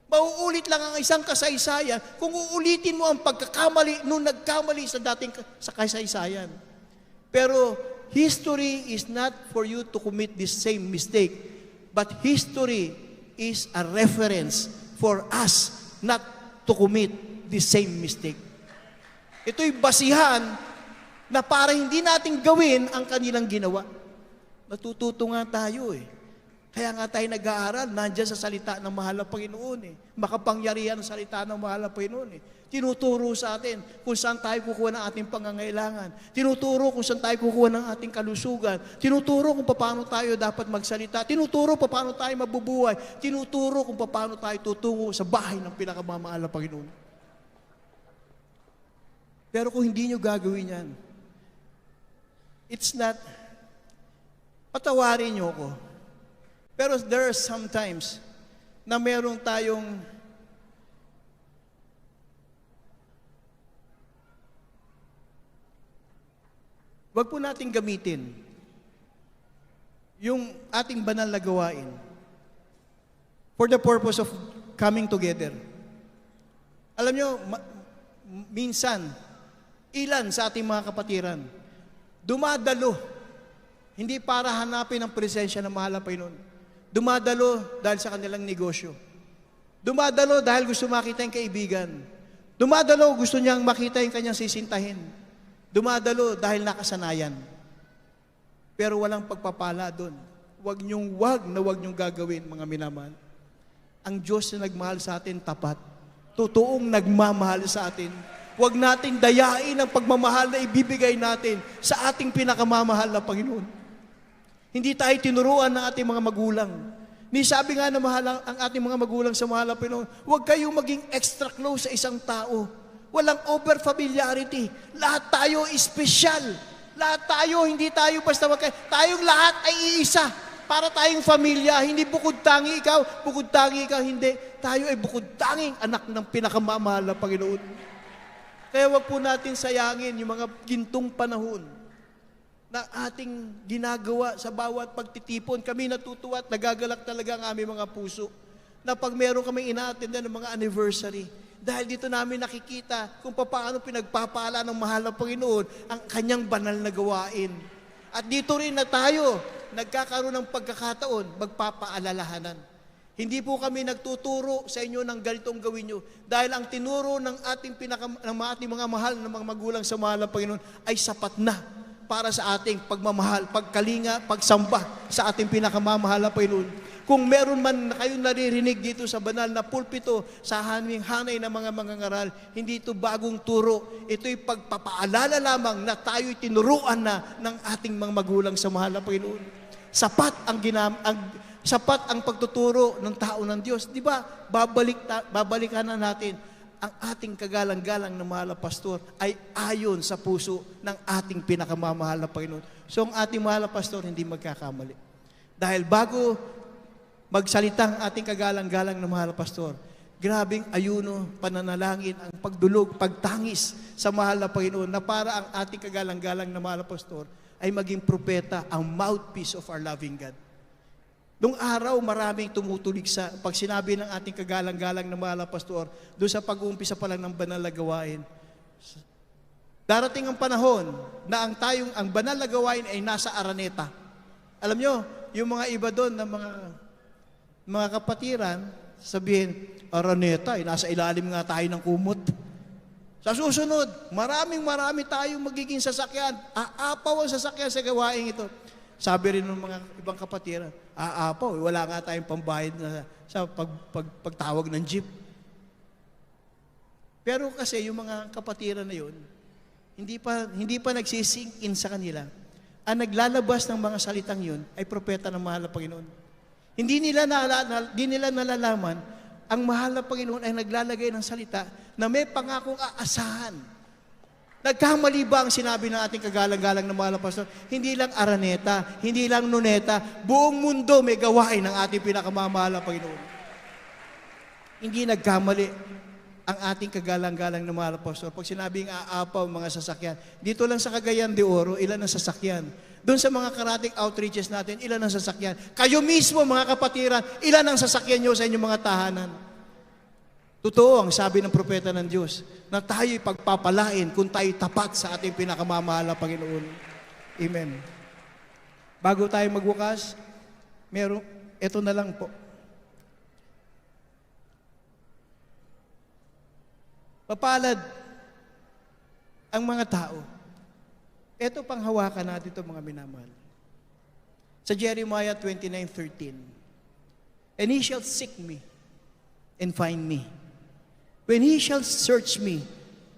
Mauulit lang ang isang kasaysayan kung uulitin mo ang pagkakamali nung nagkamali sa kasaysayan. Pero history is not for you to commit the same mistake, but history is a reference for us not to commit the same mistake. Ito'y basihan na para hindi natin gawin ang kanilang ginawa. Natututo nga tayo eh. Kaya nga tayo nag-aaral, nandiyan sa salita ng mahal na Panginoon eh. Makapangyarihan ang salita ng mahal na Panginoon eh. Tinuturo sa atin kung saan tayo kukuha ng ating pangangailangan. Tinuturo kung saan tayo kukuha ng ating kalusugan. Tinuturo kung paano tayo dapat magsalita. Tinuturo kung paano tayo mabubuhay. Tinuturo kung paano tayo tutungo sa bahay ng pinakamamahal na Panginoon. Pero kung hindi nyo gagawin yan, it's not, patawarin nyo ko. Pero there are sometimes na meron tayong wag po nating gamitin yung ating banal na gawain for the purpose of coming together. Alam nyo, minsan, ilan sa ating mga kapatiran, dumadalo, hindi para hanapin ang presensya ng mahal na Panginoon. Dumadalo dahil sa kanilang negosyo. Dumadalo dahil gusto makita yung kaibigan. Dumadalo gusto niyang makita yung kanyang sisintahin. Dumadalo dahil nakasanayan. Pero walang pagpapala doon. Wag niyong gagawin, mga minamahal. Ang Diyos na nagmahal sa atin, tapat. Totoong nagmamahal sa atin. Wag natin dayain ang pagmamahal na ibibigay natin sa ating pinakamamahal na Panginoon. Hindi tayo tinuruan ng ating mga magulang. Ni sabi nga na mahal ang ating mga magulang sa mahal na Panginoon, huwag kayong maging extra close sa isang tao. Walang over-familiarity. Lahat tayo espesyal. Lahat tayo, hindi tayo basta tayong lahat ay iisa. Para tayong pamilya, hindi bukod tangi ikaw, hindi. Tayo ay bukod tanging anak ng pinakamamahal na Panginoon. Kaya wag po natin sayangin yung mga gintong panahon na ating ginagawa sa bawat pagtitipon. Kami natutuwa at nagagalak talaga ang aming mga puso na pag meron kami ina-attendan ng mga anniversary, dahil dito namin nakikita kung paano pinagpapala ng mahal na Panginoon ang kanyang banal na gawain. At dito rin na tayo nagkakaroon ng pagkakataon, magpapaalalahanan. Hindi po kami nagtuturo sa inyo ng ganitong gawin nyo dahil ang tinuro ng ating mga mahal na mga magulang sa mahal na Panginoon ay sapat na para sa ating pagmamahal, pagkalinga, pagsamba sa ating pinakamamahal na Panginoon. Kung meron man kayong naririnig dito sa banal na pulpito, sa hanay ng mga mangangaral, hindi ito bagong turo. Ito'y pagpapaalala lamang na tayo'y tinuruan na ng ating mga magulang sa mahal na Panginoon. Sapat ang pagtuturo ng tao ng Diyos. Di ba? Babalikan na natin ang ating kagalang-galang na mahal na pastor ay ayon sa puso ng ating pinakamamahal na Panginoon. So ang ating mahal na pastor hindi magkakamali. Dahil bago magsalita ang ating kagalang-galang na mahal na pastor, grabing ayuno, pananalangin, ang pagdulog, pagtangis sa mahal na Panginoon na para ang ating kagalang-galang na mahal na pastor ay maging propeta, ang mouthpiece of our loving God. Nung araw, maraming tumutulig sa pag sinabi ng ating kagalang-galang na mahal na pastor, doon sa pag-uumpisa pa lang ng banal na gawain. Darating ang panahon na ang banal na gawain ay nasa Araneta. Alam nyo, yung mga iba doon na mga kapatiran, sabihin, Araneta, nasa ilalim nga tayo ng kumot. Sa susunod, marami tayong magiging sasakyan. Aapaw ang sasakyan sa gawain ito. Sabi rin ng mga ibang kapatiran, aapaw, wala nga tayong pambayad na sa pagtawag ng jeep. Pero kasi yung mga kapatiran na yun, hindi pa nagsisink in sa kanila. Ang naglalabas ng mga salitang yun ay propeta ng mahal na Panginoon. Hindi nila nalalaman, ang mahal na Panginoon ay naglalagay ng salita na may pangakong aasahan. Nagkamali ba ang sinabi ng ating kagalang-galang na mahal na pastor? Hindi lang Araneta, hindi lang Nuneta, buong mundo may gawain ng ating pinakamamahal na Panginoon. Hindi nagkamali ang ating kagalang-galang na mahal apostol. Pag sinabing aapaw mga sasakyan, dito lang sa Cagayan de Oro, ilan ang sasakyan? Doon sa mga karating outreaches natin, ilan ang sasakyan? Kayo mismo mga kapatiran, ilan ang sasakyan nyo sa inyong mga tahanan? Totoo ang sabi ng propeta ng Diyos, na tayo'y pagpapalain kung tayo tapat sa ating pinakamamahal na Panginoon. Amen. Bago tayo magwakas, ito na lang po. Papalad ang mga tao. Ito pang hawakan natin ito mga minamahal. Sa Jeremiah 29:13, "And he shall seek me and find me, when he shall search me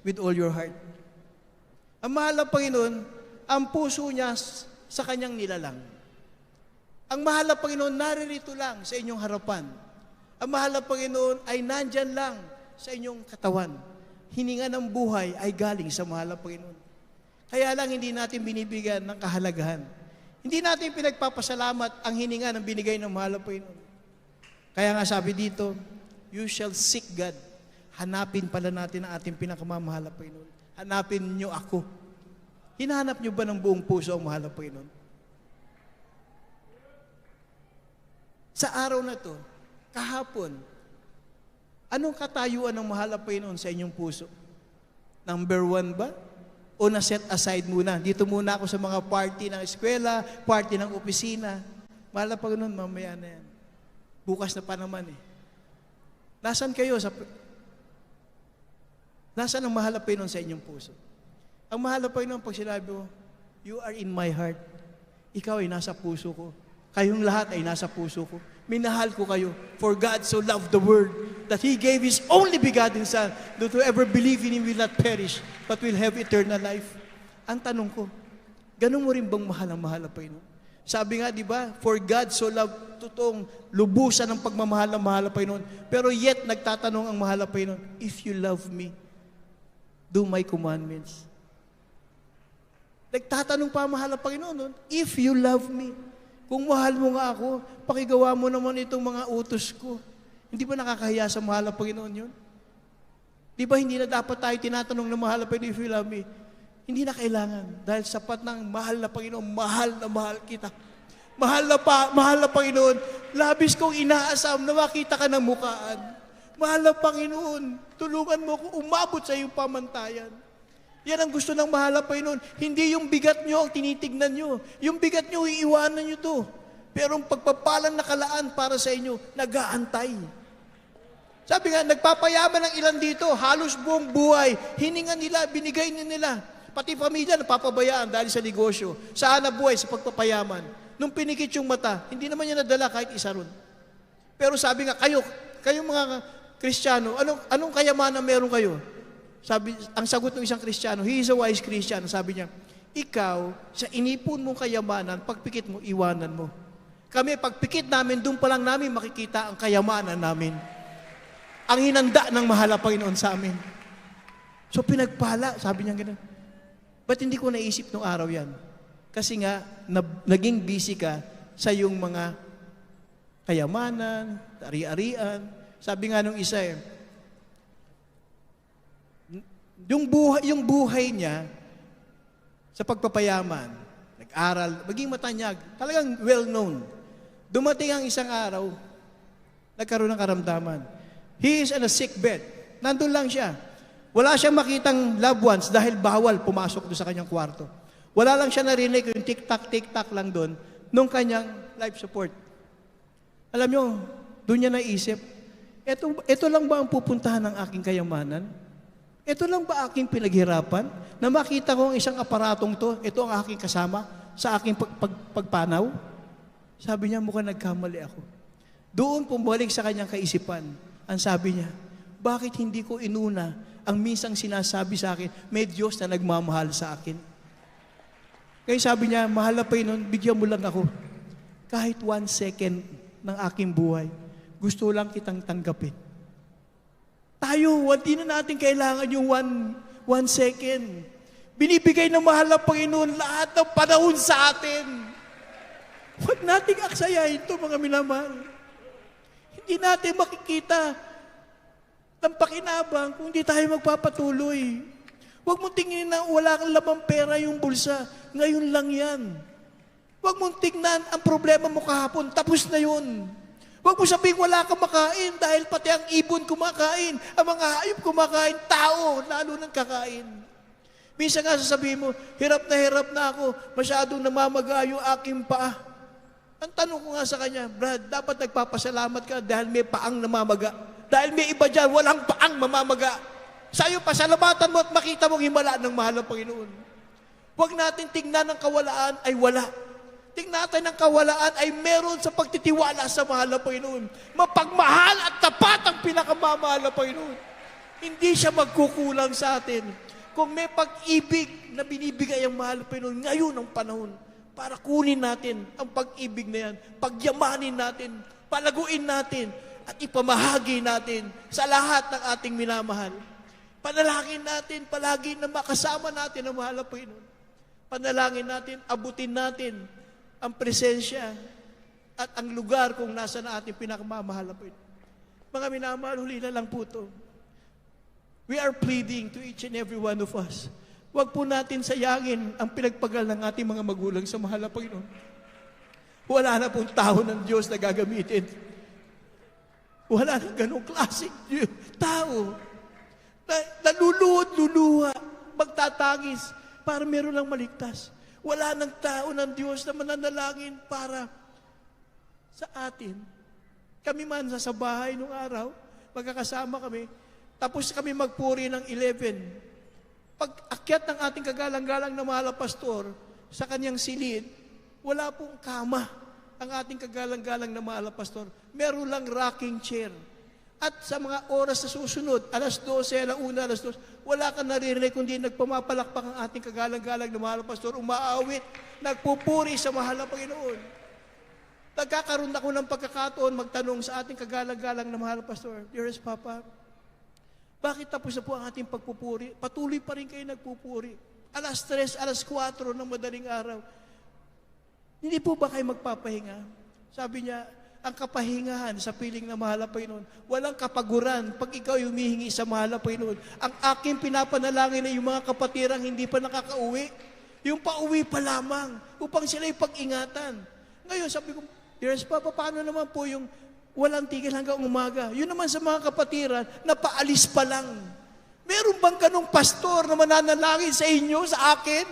with all your heart." Ang mahal ng Panginoon, ang puso niya sa kanyang nilalang. Ang mahal ng Panginoon, naririto lang sa inyong harapan. Ang mahal ng Panginoon ay nandyan lang sa inyong katawan. Hininga ng buhay ay galing sa mahal ng Panginoon. Kaya lang hindi natin binibigyan ng kahalagahan. Hindi natin pinagpapasalamat ang hininga ng binigay ng mahal ng Panginoon. Kaya nga sabi dito, you shall seek God. Hanapin pala natin ang ating pinakamamahal na Panginoon. Hanapin niyo ako. Hinahanap niyo ba ng buong puso ang mahal na Panginoon? Sa araw na to, kahapon, anong katayuan ng mahal na Panginoon sa inyong puso? Number 1 ba? O na-set aside muna? Dito muna ako sa mga party ng eskwela, party ng opisina. Mahal na Panginoon, mamaya na yan. Bukas na pa naman eh. Nasaan kayo? Nasaan ang mahal na Panginoon sa inyong puso? Ang mahal na Panginoon, pag sinabi mo, you are in my heart. Ikaw ay nasa puso ko. Kayong lahat ay nasa puso ko. Minahal ko kayo. For God so loved the world that He gave His only begotten Son, that whoever believe in Him will not perish, but will have eternal life. Ang tanong ko, ganun mo rin bang mahal ang mahal na Panginoon? Sabi nga, di ba, for God so loved, totoong lubusan ng pagmamahal ng mahal na Panginoon. Pero yet, nagtatanong ang mahal na Panginoon, if you love me, do my commandments. Nagtatanong pa ang mahal na Panginoon, if you love me, kung mahal mo nga ako, pakigawa mo naman itong mga utos ko. Hindi ba nakakahiya sa mahal na Panginoon yun? Di ba hindi na dapat tayo tinatanong ng mahal na Panginoon, if you love me? Hindi na kailangan. Dahil sapat ng mahal na Panginoon, mahal na mahal kita. Mahal na Panginoon, labis kong inaasam na makita ka ng mukhaan. Mahal na Panginoon, tulungan mo ko umabot sa iyong pamantayan. Yan ang gusto ng mahal na Panginoon. Hindi yung bigat nyo ang tinitignan nyo. Yung bigat nyo, iiwanan nyo to. Pero ang pagpapalang nakalaan para sa inyo, nag-aantay. Sabi nga, nagpapayaman ng ilan dito, halos buong buhay, hininga nila, binigay nila. Pati pamilya, napapabayaan dahil sa negosyo. Saan na buhay? Sa pagpapayaman. Nung pinikit yung mata, hindi naman niya nadala kahit isa ron. Pero sabi nga, kayong mga Kristiyano, anong kayamanan meron kayo? Sabi, ang sagot ng isang Kristiyano, he is a wise Christian, sabi niya, ikaw, sa inipon mong kayamanan, pagpikit mo, iwanan mo. Kami, pagpikit namin, doon pa lang namin makikita ang kayamanan namin. Ang hinanda ng mahal na Panginoon sa amin. So pinagpala, sabi niya gano'n. Ba't hindi ko naisip nung araw yan? Kasi nga, naging busy ka sa yung mga kayamanan, ari-arian. Sabi nga nung isa yung buhay niya sa pagpapayaman, nag-aral, maging matanyag, talagang well-known. Dumating ang isang araw, nagkaroon ng karamdaman. He is on a sick bed. Nandun lang siya. Wala siyang makitang loved ones dahil bawal pumasok doon sa kanyang kwarto. Wala lang siya narinig yung tik-tak lang doon nung kanyang life support. Alam nyo, doon niya naisip, ito lang ba ang pupuntahan ng aking kayamanan? Ito lang ba aking pinaghirapan? Na makita ko ang isang aparatong to, ito ang aking kasama sa aking pagpanaw? Sabi niya, mukhang nagkamali ako. Doon pumalik sa kanyang kaisipan. Ang sabi niya, bakit hindi ko inuna ang minsang sinasabi sa akin, may Diyos na nagmamahal sa akin? Kaya sabi niya, mahal na Panginoon, bigyan mo lang ako. Kahit 1 second ng aking buhay, gusto lang kitang tanggapin. Tayo, hindi na natin kailangan yung 1 second. Binibigay ng mahal na Panginoon lahat ng panahon sa atin. Huwag nating aksayahin ito, mga minamahal. Hindi natin makikita ng pakinabang kung hindi tayo magpapatuloy. Huwag mong tingin na wala kang lamang pera yung bulsa. Ngayon lang yan. Huwag mong tingnan ang problema mo kahapon. Tapos na yun. Huwag mo sabihin wala kang makain dahil pati ang ibon kumakain. Ang mga hayop kumakain. Tao, lalo nang kakain. Minsan nga sasabihin mo, hirap na ako. Masyadong namamaga yung aking paa. Ang tanong ko nga sa kanya, Brad, dapat nagpapasalamat ka dahil may paang namamaga. Dahil may iba dyan, walang paang mamamaga. Sa'yo, pasalamatan mo at makita mong himala ng mahal ng Panginoon. Huwag natin tingnan ang kawalaan ay wala. Tingnan natin ang kawalaan ay meron sa pagtitiwala sa mahal ng Panginoon. Mapagmahal at tapat ang pinakamamahal ng Panginoon. Hindi siya magkukulang sa atin. Kung may pag-ibig na binibigay ang mahal ng Panginoon, ngayon ang panahon para kunin natin ang pag-ibig na yan, pagyamanin natin, palaguin natin, at ipamahagi natin sa lahat ng ating minamahal. Panalangin natin palagi na makasama natin ang mahal ng Panginoon. Panalangin natin, abutin natin ang presensya at ang lugar kung nasa na ating pinakamamahal na Panginoon. Mga minamahal, huli na lang po ito. We are pleading to each and every one of us. Huwag po natin sayangin ang pinagpagal ng ating mga magulang sa mahal na Panginoon. Wala na pong tao ng Diyos na gagamitin. Wala na ganong klaseng tao. Naluluhod-luluha, magtatagis para meron lang maligtas. Wala ng tao ng Diyos na mananalangin para sa atin. Kami man sa bahay nung araw, magkakasama kami, tapos kami magpuri ng 11. Pag akyat ng ating kagalang-galang na mahal na pastor sa kanyang silid, wala pong kama ang ating kagalang-galang na mahal na pastor. Meron lang rocking chair. At sa mga oras na susunod, alas 12, alauna, alas 2, wala kang naririnig kundi nagpamapalakpak ang ating kagalang-galang na mahal na pastor, umaawit, nagpupuri sa mahal na Panginoon. Nagkakaroon ako ng pagkakataon magtanong sa ating kagalang-galang na mahal na pastor, Dearest Papa, bakit tapos na po ang ating pagpupuri? Patuloy pa rin kayo nagpupuri. Alas 3, alas 4 ng madaling araw. Hindi po ba kayo magpapahinga? Sabi niya, ang kapahingahan sa piling na mahal na Panginoon. Walang kapaguran pag ikaw humihingi sa mahal na Panginoon. Ang aking pinapanalangin ay yung mga kapatirang hindi pa nakakauwi. Yung pauwi pa lamang upang sila'y pag-ingatan. Ngayon, sabi ko, Dearest Papa, paano naman po yung walang tigil hanggang umaga? Yun naman sa mga kapatiran na paalis pa lang. Meron bang ganong pastor na mananalangin sa inyo, sa akin?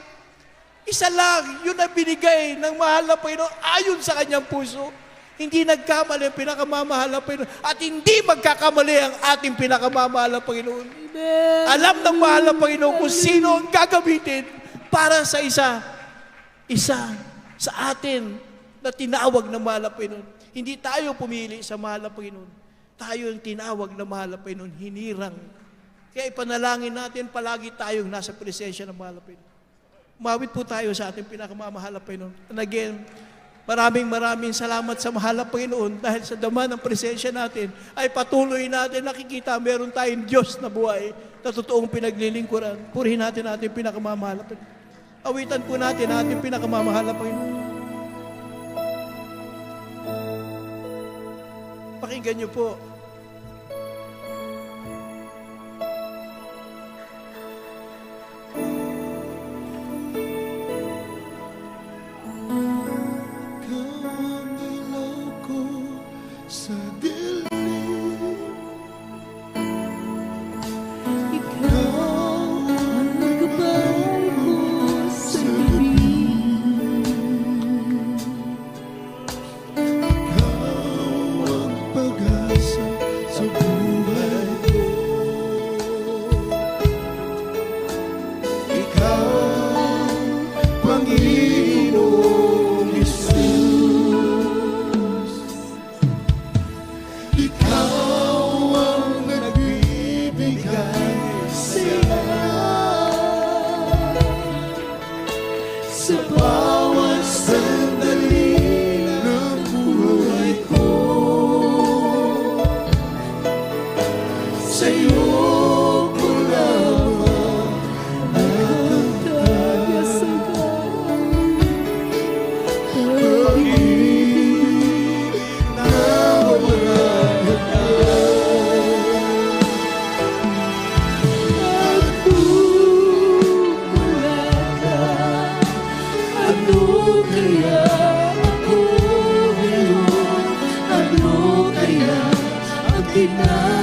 Isa lang, yun ang binigay ng mahal na Panginoon ayon sa kanyang puso. Hindi nagkamali ang pinakamamahal na Panginoon at hindi magkakamali ang ating pinakamamahal na Panginoon. Amen. Alam ng mahal na Panginoon kung sino ang gagamitin para sa isa sa atin na tinawag na mahal na Panginoon. Hindi tayo pumili sa mahal na Panginoon. Tayo ang tinawag na mahal na Panginoon, hinirang. Kaya ipanalangin natin palagi tayong nasa presensya ng mahal na Panginoon. Umawit po tayo sa ating pinakamamahal na Panginoon. And again, maraming salamat sa mahal na Panginoon dahil sa dama ng presensya natin ay patuloy natin nakikita meron tayong Diyos na buhay na totoong pinaglilingkuran. Purihin natin ating pinakamamahal na Panginoon. Awitan po natin ating pinakamamahal na Panginoon. Pakinggan niyo po.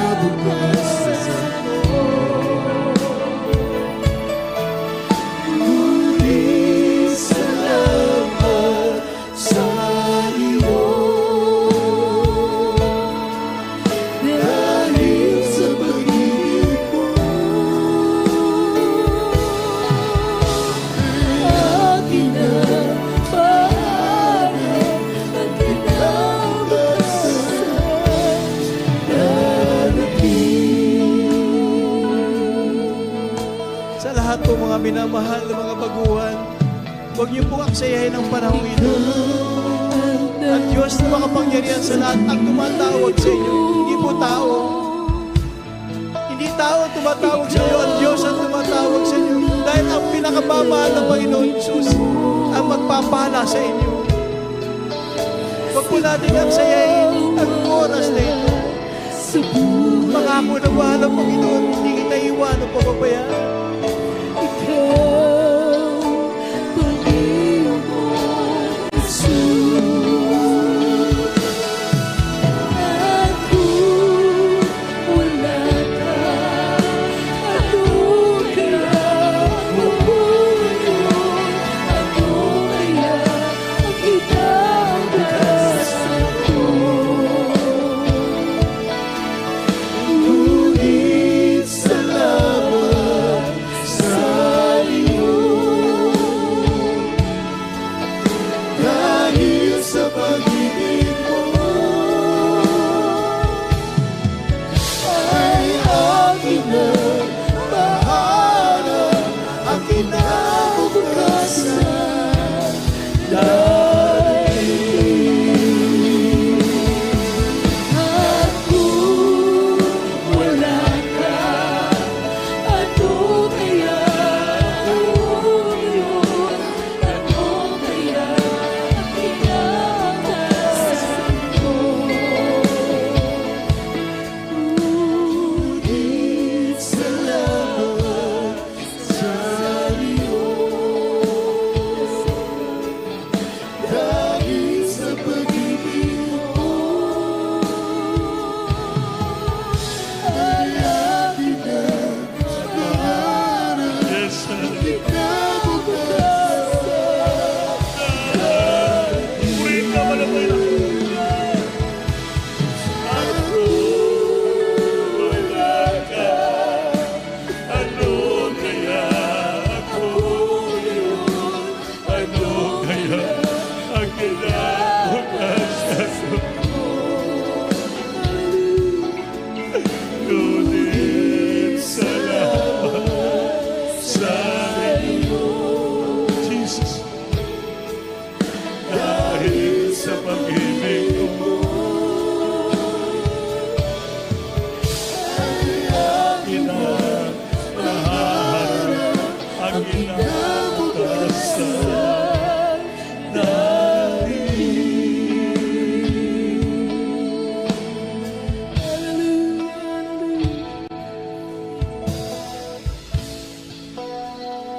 kinabukasan ko. Ngunit salamat sa iyo, dahil sa pag-ibig mo akin ang pangarap at kinabukasan darating. Sa lahat po mga minamahal na mga baguhan, huwag niyo po aksayahin ang panahon ito. At Diyos na makapangyarihan sa lahat ang tumatawag sa inyo. Hindi po tao. Hindi tao ang tumatawag sa inyo. Ang Diyos ang tumatawag sa inyo. Dahil ang pinakamamahal ng Panginoon Jesus ang magpapala sa inyo. Huwag po natin aksayahin ang oras na ito. Pangako na mahal ang Panginoon, hindi kita iwan o pababayaan.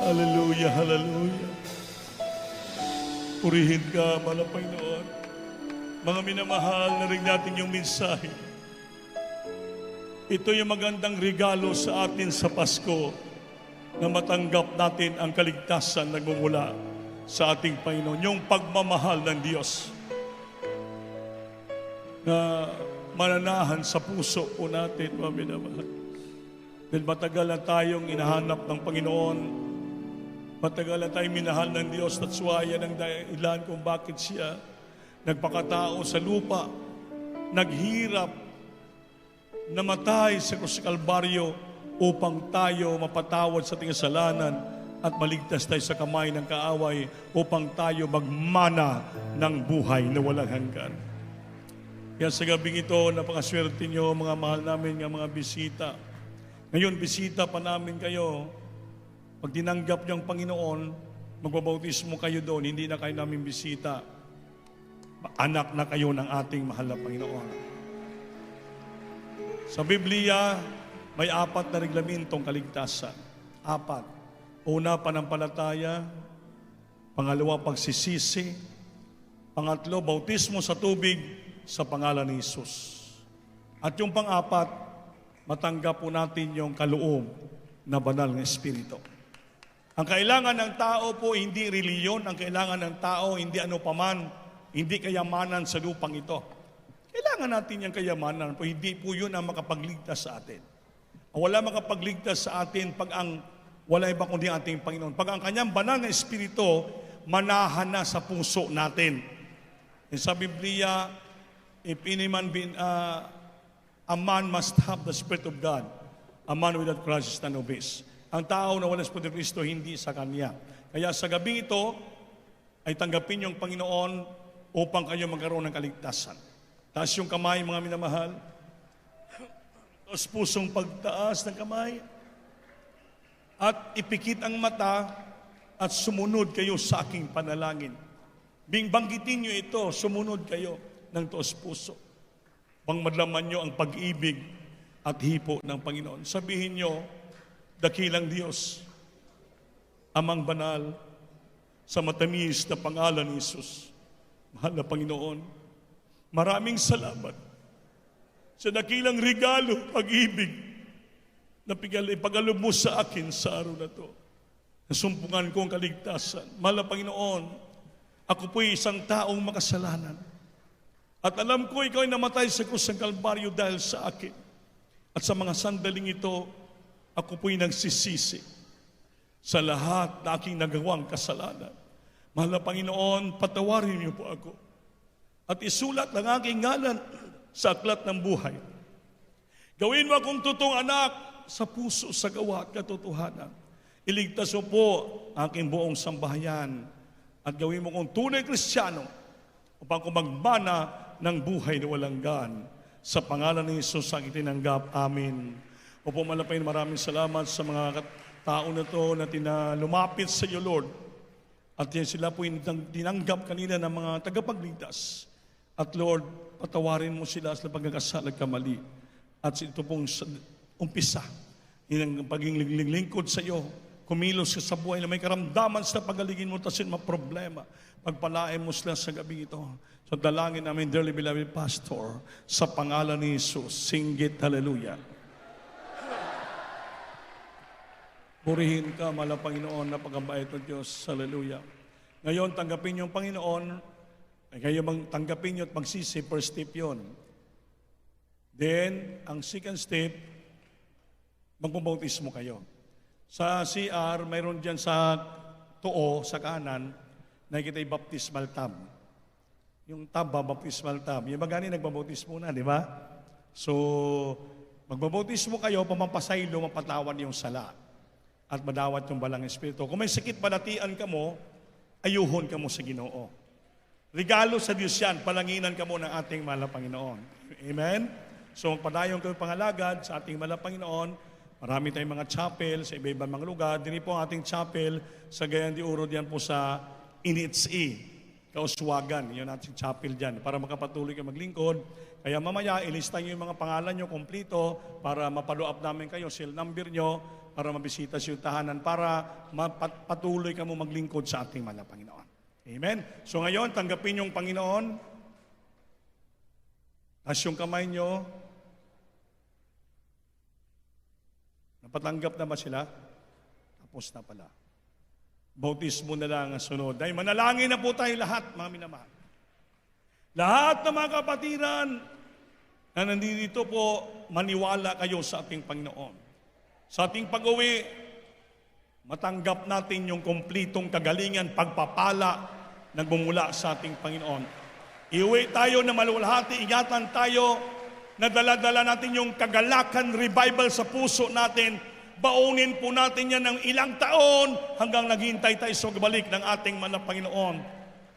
Hallelujah, hallelujah. Purihin ka, mahal na Panginoon. Mga minamahal, narinig natin yung mensahe. Ito yung magandang regalo sa atin sa Pasko na matanggap natin ang kaligtasan na nagmumula sa ating Panginoon. Yung pagmamahal ng Diyos na mananahan sa puso po natin, mga minamahal. Dahil matagal na tayong inahanap ng Panginoon, matagal na tayong minahal ng Diyos, at suwaya ng dahilan kung bakit siya nagpakatao sa lupa, naghirap, namatay sa krus sa Kalbaryo upang tayo mapatawad sa ating kasalanan at maligtas tayo sa kamay ng kaaway upang tayo magmana ng buhay na walang hanggan. Kaya sa gabing ito, napakaswerte nyo, mga mahal namin ng mga bisita. Ngayon, bisita pa namin kayo. Pag tinanggap niyo ang Panginoon, magbabautismo kayo doon, hindi na kayo namin bisita. Anak na kayo ng ating mahal na Panginoon. Sa Biblia, may 4 na reglamentong kaligtasan. 4. Una, panampalataya. Pangalawa, pagsisisi. Pangatlo, bautismo sa tubig sa pangalan ni Jesus. At yung pang-4, matanggap po natin yung kaloob na banal ng Espiritu. Ang kailangan ng tao po hindi reliyon, ang kailangan ng tao hindi ano paman, hindi kayamanan sa lupang ito. Kailangan natin yung kayamanan po, hindi po yun ang makapagligtas sa atin. Wala makapagligtas sa atin pag ang wala iba kundi ang ating Panginoon. Pag ang kanyang banal na Espiritu manahan na sa puso natin. Sa Biblia, if any man a man must have the Spirit of God. A man without Christ is none of his. Ang tao na wala sa Espiritu ni Kristo, hindi sa Kanya. Kaya sa gabi ito, ay tanggapin yung Panginoon upang kayo magkaroon ng kaligtasan. Taas yung kamay, mga minamahal. Taas pusong pagtaas ng kamay. At ipikit ang mata at sumunod kayo sa aking panalangin. Banggitin nyo ito, sumunod kayo ng taos puso. Pang madlaman nyo ang pag-ibig at hipo ng Panginoon. Sabihin nyo, dakilang Diyos, Amang banal, sa matamis na pangalan ni Jesus. Mahal na Panginoon, maraming salamat sa dakilang regalo, pag-ibig, na ipagalob mo sa akin sa araw na to. Nasumpungan ko ang kaligtasan. Mahal na Panginoon, ako po'y isang taong makasalanan. At alam ko, ikaw ay namatay sa krus ng Kalbaryo dahil sa akin. At sa mga sandaling ito, ako po'y nagsisisi sa lahat na aking nagawang kasalanan. Mahal na Panginoon, patawarin niyo po ako. At isulat ang aking ngalan sa aklat ng buhay. Gawin mo akong totoong anak sa puso, sa gawa at katotohanan. Iligtas mo po aking buong sambahayan at gawin mo kong tunay Kristiyano upang ko magmana ng buhay na walang gan. Sa pangalan ni Jesus ang itinanggap. Amen. Opo, malapain, maraming salamat sa mga tao na to na lumapit sa iyo, Lord. At yan sila po tinanggap kanina ng mga tagapagligtas. At Lord, patawarin mo sila sa pagkakasala at kamali. At ito pong umpisa, yung pagiging lingkod sa iyo, kumilos ka sa buhay na may karamdaman sa pagaligin mo, tasin mga problema. Pagpalain mo sila sa gabi ito. So dalangin namin, dearly beloved Pastor, sa pangalan ni Jesus, singgit, hallelujah. Purihin ka, mahal na Panginoon, napakabait ng Diyos, hallelujah. Ngayon, tanggapin yung Panginoon, ay kayo tanggapin nyo at magsisi, first step yun. Then, ang second step, magpabautismo kayo. Sa CR, mayroon dyan sa tuo, sa kanan, nakikita yung baptismal tab. Yung tab, baptismal tab. Yung magani nagbabautismo na, di ba? So, magbabautismo kayo, pamampasaylo, mapatawan yung sala. At madawat yung balang Espiritu. Kung may sakit balatian ka mo, ayuhon ka mo sa Ginoo. Regalo sa Diyos yan, palanginan ka mo ng ating mahal na Panginoon. Amen? So, magpadayon kayo pangalagad sa ating mahal na Panginoon. Marami tayong mga chapel sa iba-ibang mga lugar. Dini po ang ating chapel sa Gayan de Oro diyan po sa Initsi, Kauswagan. Yun ating chapel diyan para makapatuloy kayo maglingkod. Kaya mamaya, ilista nyo yung mga pangalan nyo kompleto para mapalo up namin kayo, cell number nyo, para mabisita sa tahanan, para patuloy ka mo maglingkod sa ating mahal na Panginoon. Amen? So ngayon, tanggapin yung Panginoon. Taas yung kamay nyo. Napatanggap na ba sila? Tapos na pala. Bautismo na lang ang sunod. Dahil manalangin na po tayo lahat, mga minamahal. Lahat ng mga kapatiran na nandito po, maniwala kayo sa ating Panginoon. Sa ating pag-uwi, matanggap natin yung kumplitong kagalingan, pagpapala na bumula sa ating Panginoon. Iuwi tayo na malulhati, ingatan tayo, na dala-dala natin yung kagalakan, revival sa puso natin. Baunin po natin yan ng ilang taon hanggang naghintay tayo sa balik ng ating mahal na Panginoon.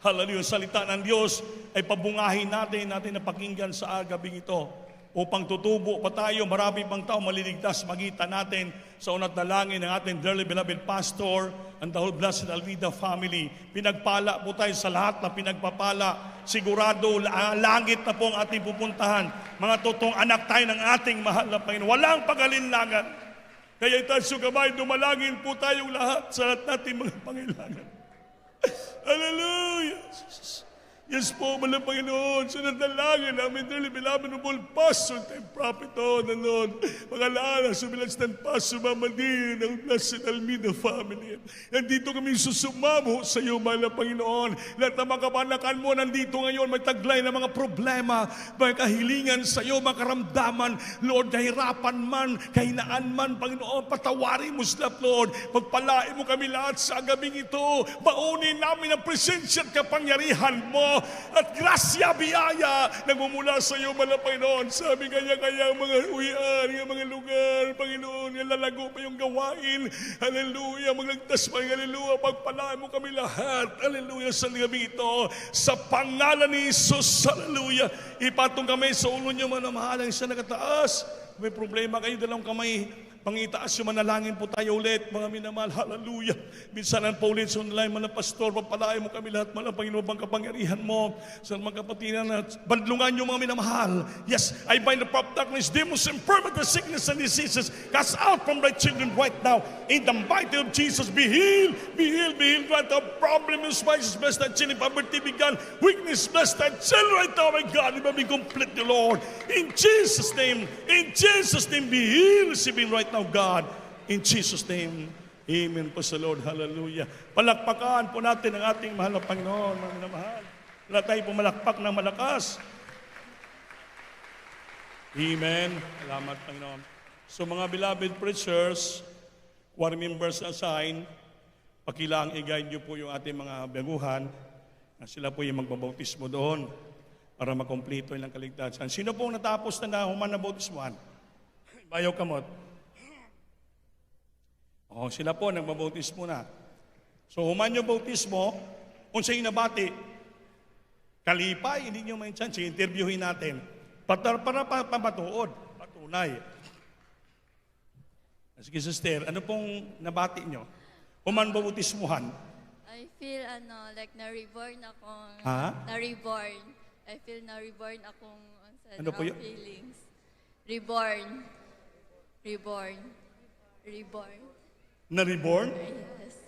Hallelujah. Salita ng Diyos ay pabungahin natin na pakinggan sa gabing ito. Upang tutubo pa tayo, marami pang tao maliligtas, magitan natin sa unat na langin ng ating dearly beloved pastor and the whole blessed Alvida family. Pinagpala po tayo sa lahat na pinagpapala. Sigurado, langit na po ang ating pupuntahan. Mga totoong anak tayo ng ating mahal na Panginoon. Walang pag-alinlangan. Kaya tayo sugabay, dumalangin po tayong lahat sa lahat natin mga pangailangan. Hallelujah! Yes po, malang Panginoon, sa nadalagan namin, dearly beloved noble pastor, and prophet, the Lord, mga sumilas ng paso, mamadin ng Blessed Almeida family. Nandito kami susumamo sa iyo, malang Panginoon. Lahat ng mga kapanakan mo, nandito ngayon, may taglay na mga problema, may kahilingan sa iyo, mga karamdaman, Lord, kahirapan man, kahinaan man, Panginoon, patawarin mo sila, Lord. Pagpalain mo kami lahat sa gabing ito. Baunin namin ang presensya at kapangyarihan mo. At grasya, biyaya, nagmumula sa iyo, malang Panginoon. Sabi kanya-kanya mga uwian, mga lugar, Panginoon, lalago pa yung gawain. Hallelujah, maglagtas pa, hallelujah, pagpalaan mo kami lahat. Hallelujah, sa gabi ito. Sa pangalan ni Jesus, hallelujah. Ipatong kami sa ulo niyo, manamahalang sa nakataas. May problema kayo, dalawang kamay. Pangitaas yung manalangin po tayo ulit, mga minamahal, hallelujah. Minsanan po ulit sa online, mga pastor, papalain mo kami lahat, mga Panginoon, bang kapangyarihan mo sa mga kapatiran na bandlungan yung mga minamahal. Yes, I bind the power of darkness, demons, infirmity, sickness, and diseases, cast out from thy children right now. In the mighty of Jesus, be healed, be healed, be healed. Right now, problem is spices, bless thy children, poverty begun, weakness, bless thy children right now, my God, it may be complete, the Lord. In Jesus' name, be healed, receiving right now, God, in Jesus' name, amen po sa Lord, hallelujah. Palakpakan po natin ang ating mahal na Panginoon, mga minamahal. Wala tayo pumalakpak ng malakas. Amen. Salamat, Panginoon. So mga beloved preachers, choir members assign, pakilang i-guide niyo po yung ating mga baguhan na sila po yung magbabautismo doon para makompleto yung kaligtasan. Sino pong natapos na human na bautismuhan? Bayaw kamot. Sila po nagbabautismo na. So human yung bautismo, kung sa'yo nabati, kalipay, hindi nyo may chance, interviewin natin. Para papatuod, patunay. Sige, sister, ano pong nabati nyo? Human bautismuhan. I feel like na-reborn akong, na-reborn. I feel na-reborn akong, ano po yun? Feelings. Reborn. Na-reborn? Yes.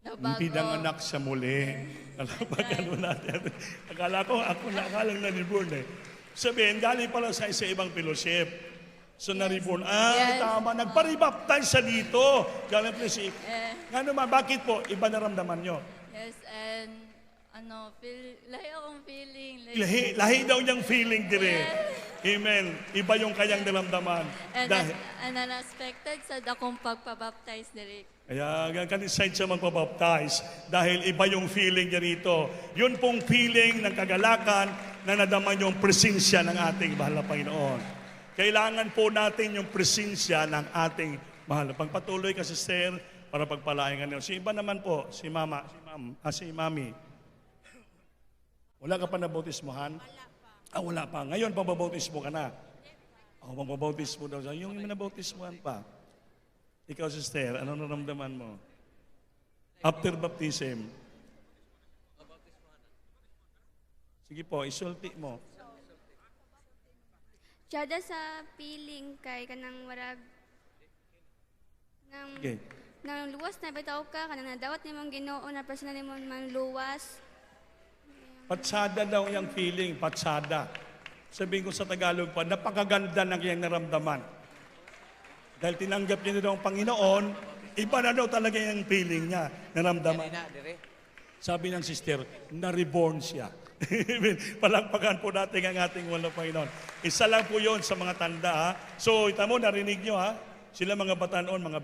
Nabago. Hindi anak sa muli. Pag-ano natin. Akala lang na-reborn eh. Sabihin, galing pala sa ibang fellowship. So na-reborn. Yes. Tama. Nagpa-rebaptize sa dito. Galing fellowship. Nga naman, bakit po? Iba naramdaman nyo? Yes, and lahi akong feeling. Lahi daw niyang feeling dire. Yes. Amen. Iba yung kanyang naramdaman. And unexpected sa akong pagpabaptize dire. Kaya kaniside siya magpabaptize dahil iba yung feeling niya rito. Yun pong feeling ng kagalakan na nadaman yung presensya ng ating mahal na Panginoon. Kailangan po natin yung presensya ng ating mahal. Pagpatuloy ka, sister, para pagpalain ka niyo. Si iba naman po, si mami. Wala ka pa na bautismohan? Wala pa. Ngayon, pababautismo ka na. Magbabautismo daw. Yung nabautismohan pa. Ikaw, sister, ano naramdaman mo? After baptism. Sige po, isulti mo. Tiyada sa feeling kay kanang warag nang Okay. nang luwas na bitaw ka kanang nadawat nimong Ginoo na personal nimong man luwas. Patsada daw yung feeling, patsada. Sabihin ko sa Tagalog pa, napakaganda ng iyang naramdaman. Dahil tinanggap niya na daw ang Panginoon, iba na daw talaga yung feeling niya, naramdaman. Sabi ng sister, na-reborn siya. Palakpakan po natin ang ating walang Panginoon. Isa lang po yon sa mga tanda. Ha? So, ita mo, narinig nyo ha? Sila mga batanon, mga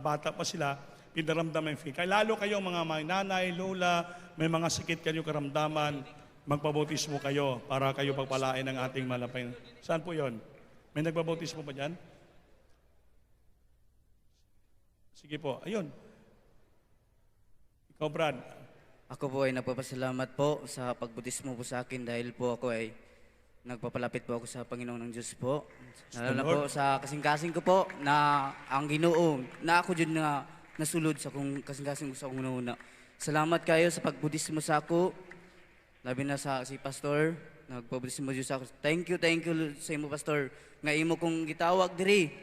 bata pa sila, pinaramdaman yung feeling. Kaya lalo kayong mga nanay, lola, may mga sakit kayo karamdaman, magpabautismo kayo para kayo pagpalain ng ating malapay. Saan po yon? May nagbabautismo ba dyan? Sige po, ayun. Ikaw, Brad. Ako po ay nagpapasalamat po sa pagbutismo po sa akin dahil po ako ay nagpapalapit po ako sa Panginoon ng Diyos po. Lalo na po sa kasing-kasing ko po na ang Ginoo na ako dyan na nasulod sa kung kasing-kasing ko sa akong una. Salamat kayo sa pagbutismo sa ako. Labi na sa si Pastor, nagpabutismo Diyos sa ako. Thank you sa imo, Pastor. Nga imo kong gitawag diri.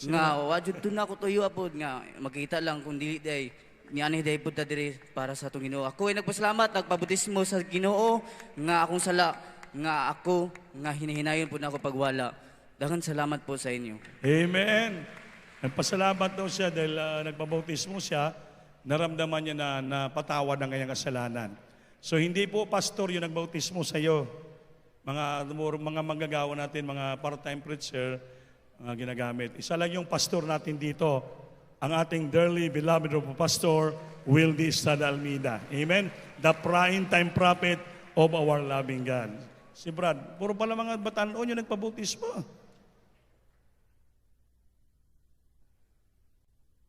Nga, wajud to na ako tuyo apod nga. Makita lang kung dili day. ni ani day pud ta diri para sa atong Ginoo. Ako ay nagpasalamat nagpabautismo sa Ginoo nga akong sala nga ako nga hinahinayon po na ako pagwala. Daghang salamat po sa inyo. Amen. Nagpasalamat daw siya dahil nagpabautismo siya, naramdaman niya na napatawad ang kanyang kasalanan. So hindi po pastor yung nagbautismo sa iyo. Mga manggagawa natin, mga part-time preacher, ginagamit. Isa lang yung pastor natin dito, ang ating dearly beloved Pastor Wildy Estrada Almeida. Amen? The prime time prophet of our loving God. Si Brad, puro pala mga batanon yung nagpabautismo.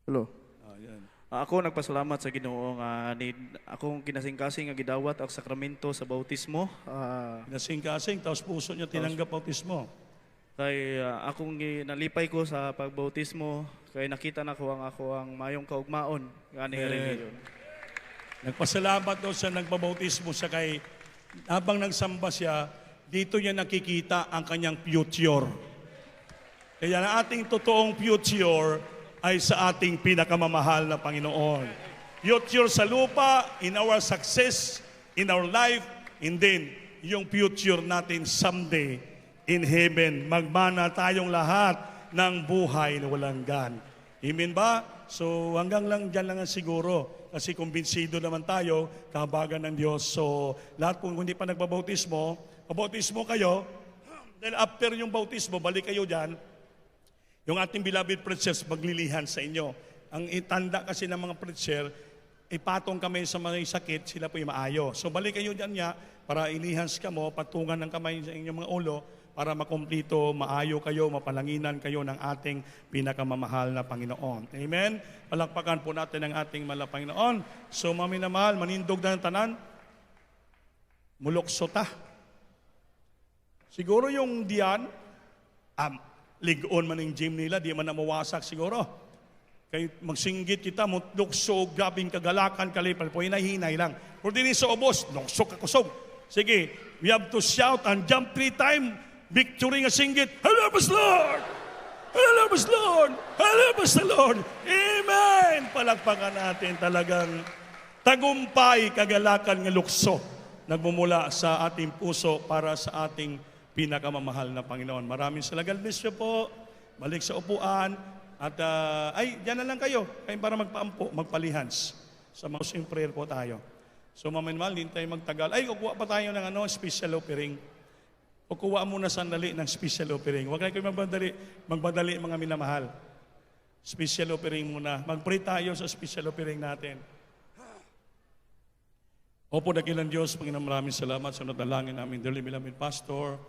Hello. Yan. Ako nagpasalamat sa Ginoo nga akong kinasing-kasing nga gidawat ang sakramento sa bautismo. Nasing-kasing, tapos puso niya tinanggap bautismo. Kay akong nalipay ko sa pagbautismo kay nakita na ko ang mayong kaugmaon gani religion. Nagpasalamat daw siya, nagpabautismo siya kay habang nagsamba siya, dito niya nakikita ang kanyang future. Kaya ang ating totoong future ay sa ating pinakamamahal na Panginoon. Future sa lupa, in our success, in our life, and then yung future natin someday in heaven. Magmana tayong lahat ng buhay na walang gan. Amen ba? So hanggang lang dyan lang siguro. Kasi kumbinsido naman tayo, kahabagan ng Diyos. So lahat kung hindi pa nagbabautismo, pabautismo kayo, then after yung bautismo, balik kayo dyan, yung ating beloved preachers maglilihan sa inyo. Ang itanda kasi ng mga preacher, ipatong kami sa mga sakit, sila po yung maayo. So balik kayo dyan niya, para ilihans ka mo, patungan ng kamay sa inyong mga ulo, para makumplito, maayo kayo, mapalanginan kayo ng ating pinakamamahal na Panginoon. Amen? Palakpakan po natin ang ating mahal na Panginoon. So, mami na mahal, manindog na ng tanan, mulokso ta. Siguro yung diyan, ligon man yung gym nila, di man na mawasak siguro. Kaya magsinggit kita, lukso, grabing kagalakan, kalipal po, hinay-hinay lang. Pero din sa obos, luksok kakusog. Sige, we have to shout and jump 3 times. Victory nga singgit, Halabas Lord! Halabas Lord! Halabas the Lord! Amen! Palakpakan natin talagang tagumpay, kagalakan nga lukso nagmumula sa ating puso para sa ating pinakamamahal na Panginoon. Maraming salamat. Bishop po, balik sa upuan at dyan na lang kayo para magpaampo, magpalihans. Sa mga prayer po tayo. So maminmal, hindi tayo magtagal. Kukuha pa tayo ng special offering. Kukuha muna sandali ng special offering. Huwag kayo magbadali mga minamahal. Special offering muna. Mag-pray tayo sa special offering natin. Opo, dakilang Diyos, Panginoon, maraming salamat sa natalangin namin. Dearly beloved Pastor,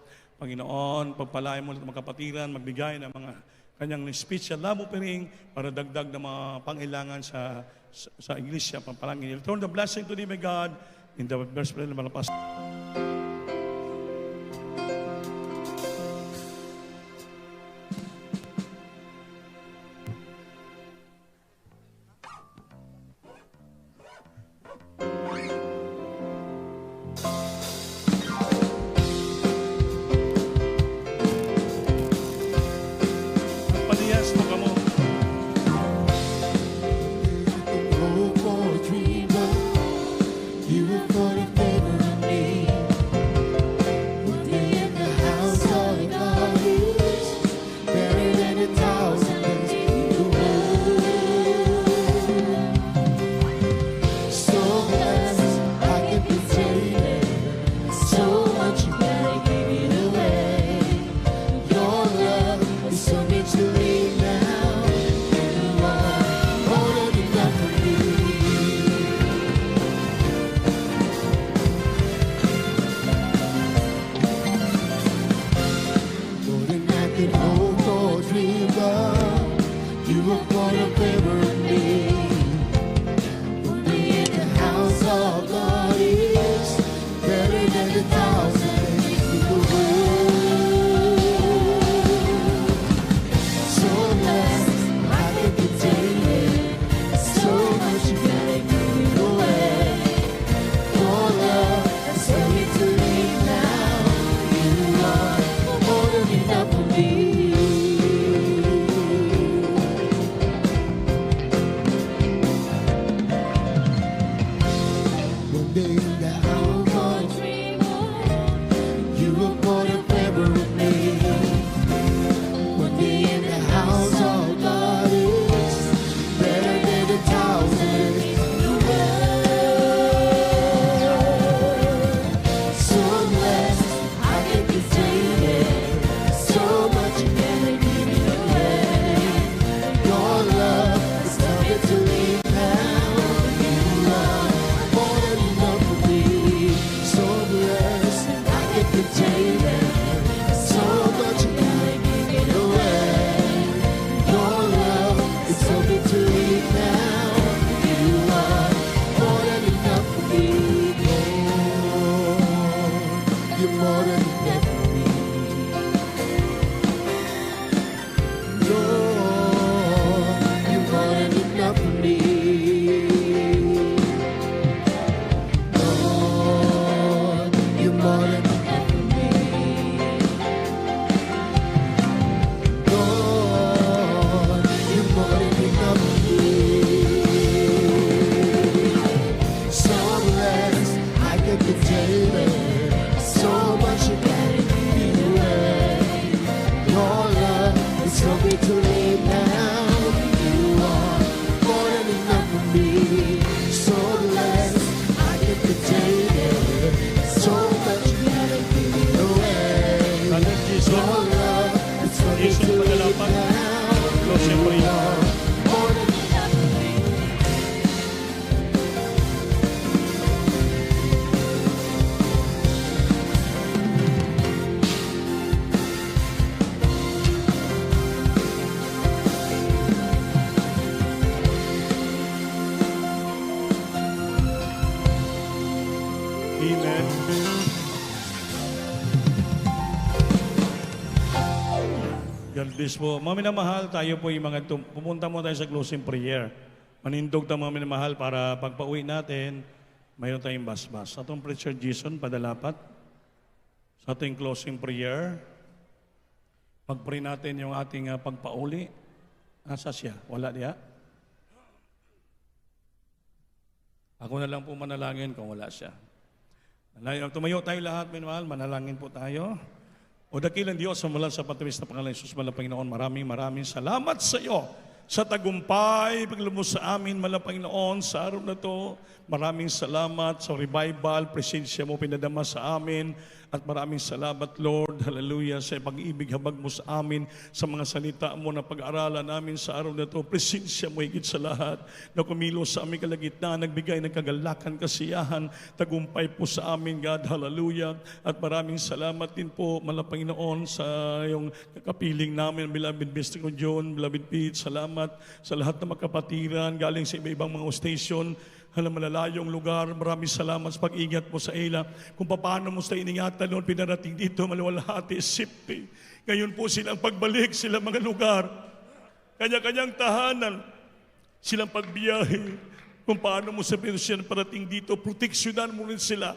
Panginoon, pagpalain mo ulit mga kapatiran, magbigay ng mga kanyang special love offering para dagdag ng mga pangailangan sa iglesia, pampalangin. Return the blessing to thee, my God, in the verse prayer ng mga Pastor. so free to lay down. You are more than enough for me. So blessed, I get to take it. So much you haven't given away. Brother Jason, Your love is so free Jason to lay Padalapan, down. closing prayer. More than enough for me. Amen. God bless po. Mga minamahal, tayo po yung mga pumunta mo tayo sa closing prayer. Manindog tayo mga minamahal para pagpa-uwi natin, mayroon tayong basbas. Atong preacher Jason, padalapat. Sa ating closing prayer, pag-pray natin yung ating pagpa-uli. Nasa siya? Wala diya? Ako na lang po manalangin kung wala siya. Tumayo tayo lahat, minamahal, manalangin po tayo. O dakilang Diyos, mula sa patuwis na pangalan Jesus, malang Panginoon, maraming salamat sa iyo sa tagumpay, paglubos sa amin, malang Panginoon, sa araw na to. Maraming salamat sa revival, presensya mo pinadama sa amin. At maraming salamat, Lord, hallelujah, sa pag-ibig habag mo sa amin, sa mga salita mo na pag-aaralan namin sa araw na to. Presensya mo higit sa lahat na kumilos sa aming kalagitnaan, nagbigay ng kagalakan, kasiyahan, tagumpay po sa amin, God, hallelujah. At maraming salamat din po, malang Panginoon, sa yung kapiling namin, beloved Mr. John, beloved Pete, salamat sa lahat ng makapatiran, galing sa iba-ibang mga station, malalayong lugar. Maraming salamat sa pag-ingat mo sa ila. Kung paano mo sa iningatan noon, pinarating dito, maluwalhati, safety. Ngayon po silang pagbalik, silang mga lugar, kanya-kanyang tahanan, silang pagbiyahe. Kung paano mo sa siya parating dito, proteksyonan mo rin sila.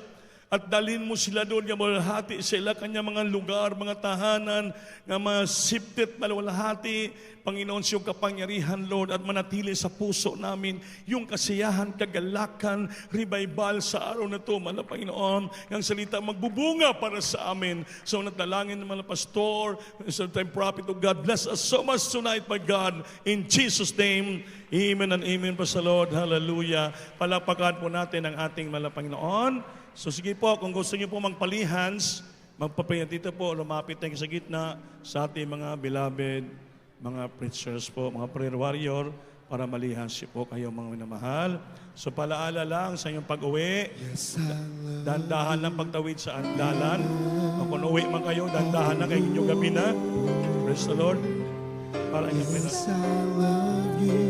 At dalhin mo sila doon, nga maluwalhati sila, kanya mga lugar, mga tahanan, nga mga safety at maluwalhati. Panginoon, siyong kapangyarihan, Lord, at manatili sa puso namin yung kasiyahan, kagalakan, revival sa araw na ito, mga Panginoon. Yung salita magbubunga para sa amin. So, natalangin ng mga pastor, sa time prophet of God, bless us so much tonight, my God, in Jesus' name. Amen and amen pa sa Lord. Hallelujah. Palakpakan po natin ang ating mga Panginoon. So, sige po, kung gusto niyo po magpalihans, magpapayan dito po, lumapit tayo sa gitna sa ating mga beloved, mga preachers po, mga prayer warrior, para malihans po kayo mga minamahal. So palaala lang sa inyong pag-uwi, dandahan lang pagtawid sa andalan. O kung uwi man kayo, dandahan lang kayo inyong gabi na. Praise the Lord. Para inyong pinag. Yes, I love you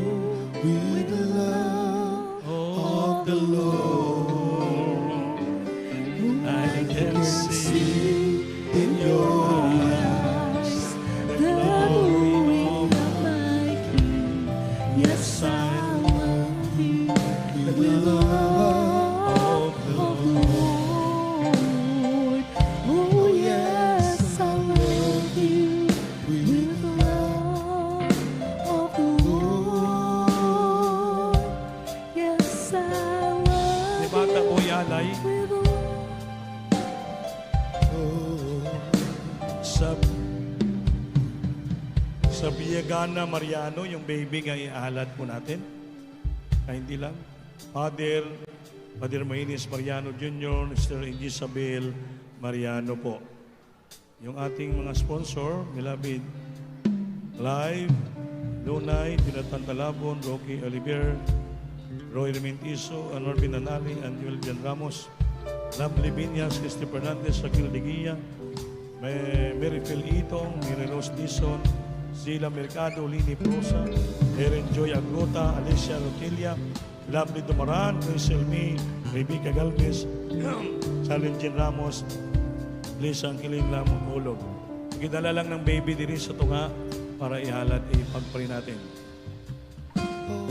with the love of the Lord. I can see in your eyes the glory of my King. Yes, I love you with the love of the Lord. Oh, yes, I love you with the love of the Lord. Yes, I love Di bata po yalay you with the sa Biyagana Mariano, yung baby nga iaalad po natin. Kaya hindi lang. Father Mainis Mariano Jr., Sister Isabel Mariano po. Yung ating mga sponsor, beloved Live, Lunay, Jonathan Talabon, Rocky Oliver, Roy Rementiso, Anorbin Nanali, and Julian Ramos, Lovely Vinyas, Cristi Fernandez, Shakil Diguia, Mary Phil Itong, Mary Rose Dison, Zila Mercado, Lini Prosa, Erin Joy Agrota, Alicia Rotilia, Lovely Dumaran, Rachel May, Rebecca Galvez, Salin Ramos, Lisa Angkiling Lamang Ulog. Ikidala lang ng baby diri sa tunga para ihalad, ipagpray natin. Oh,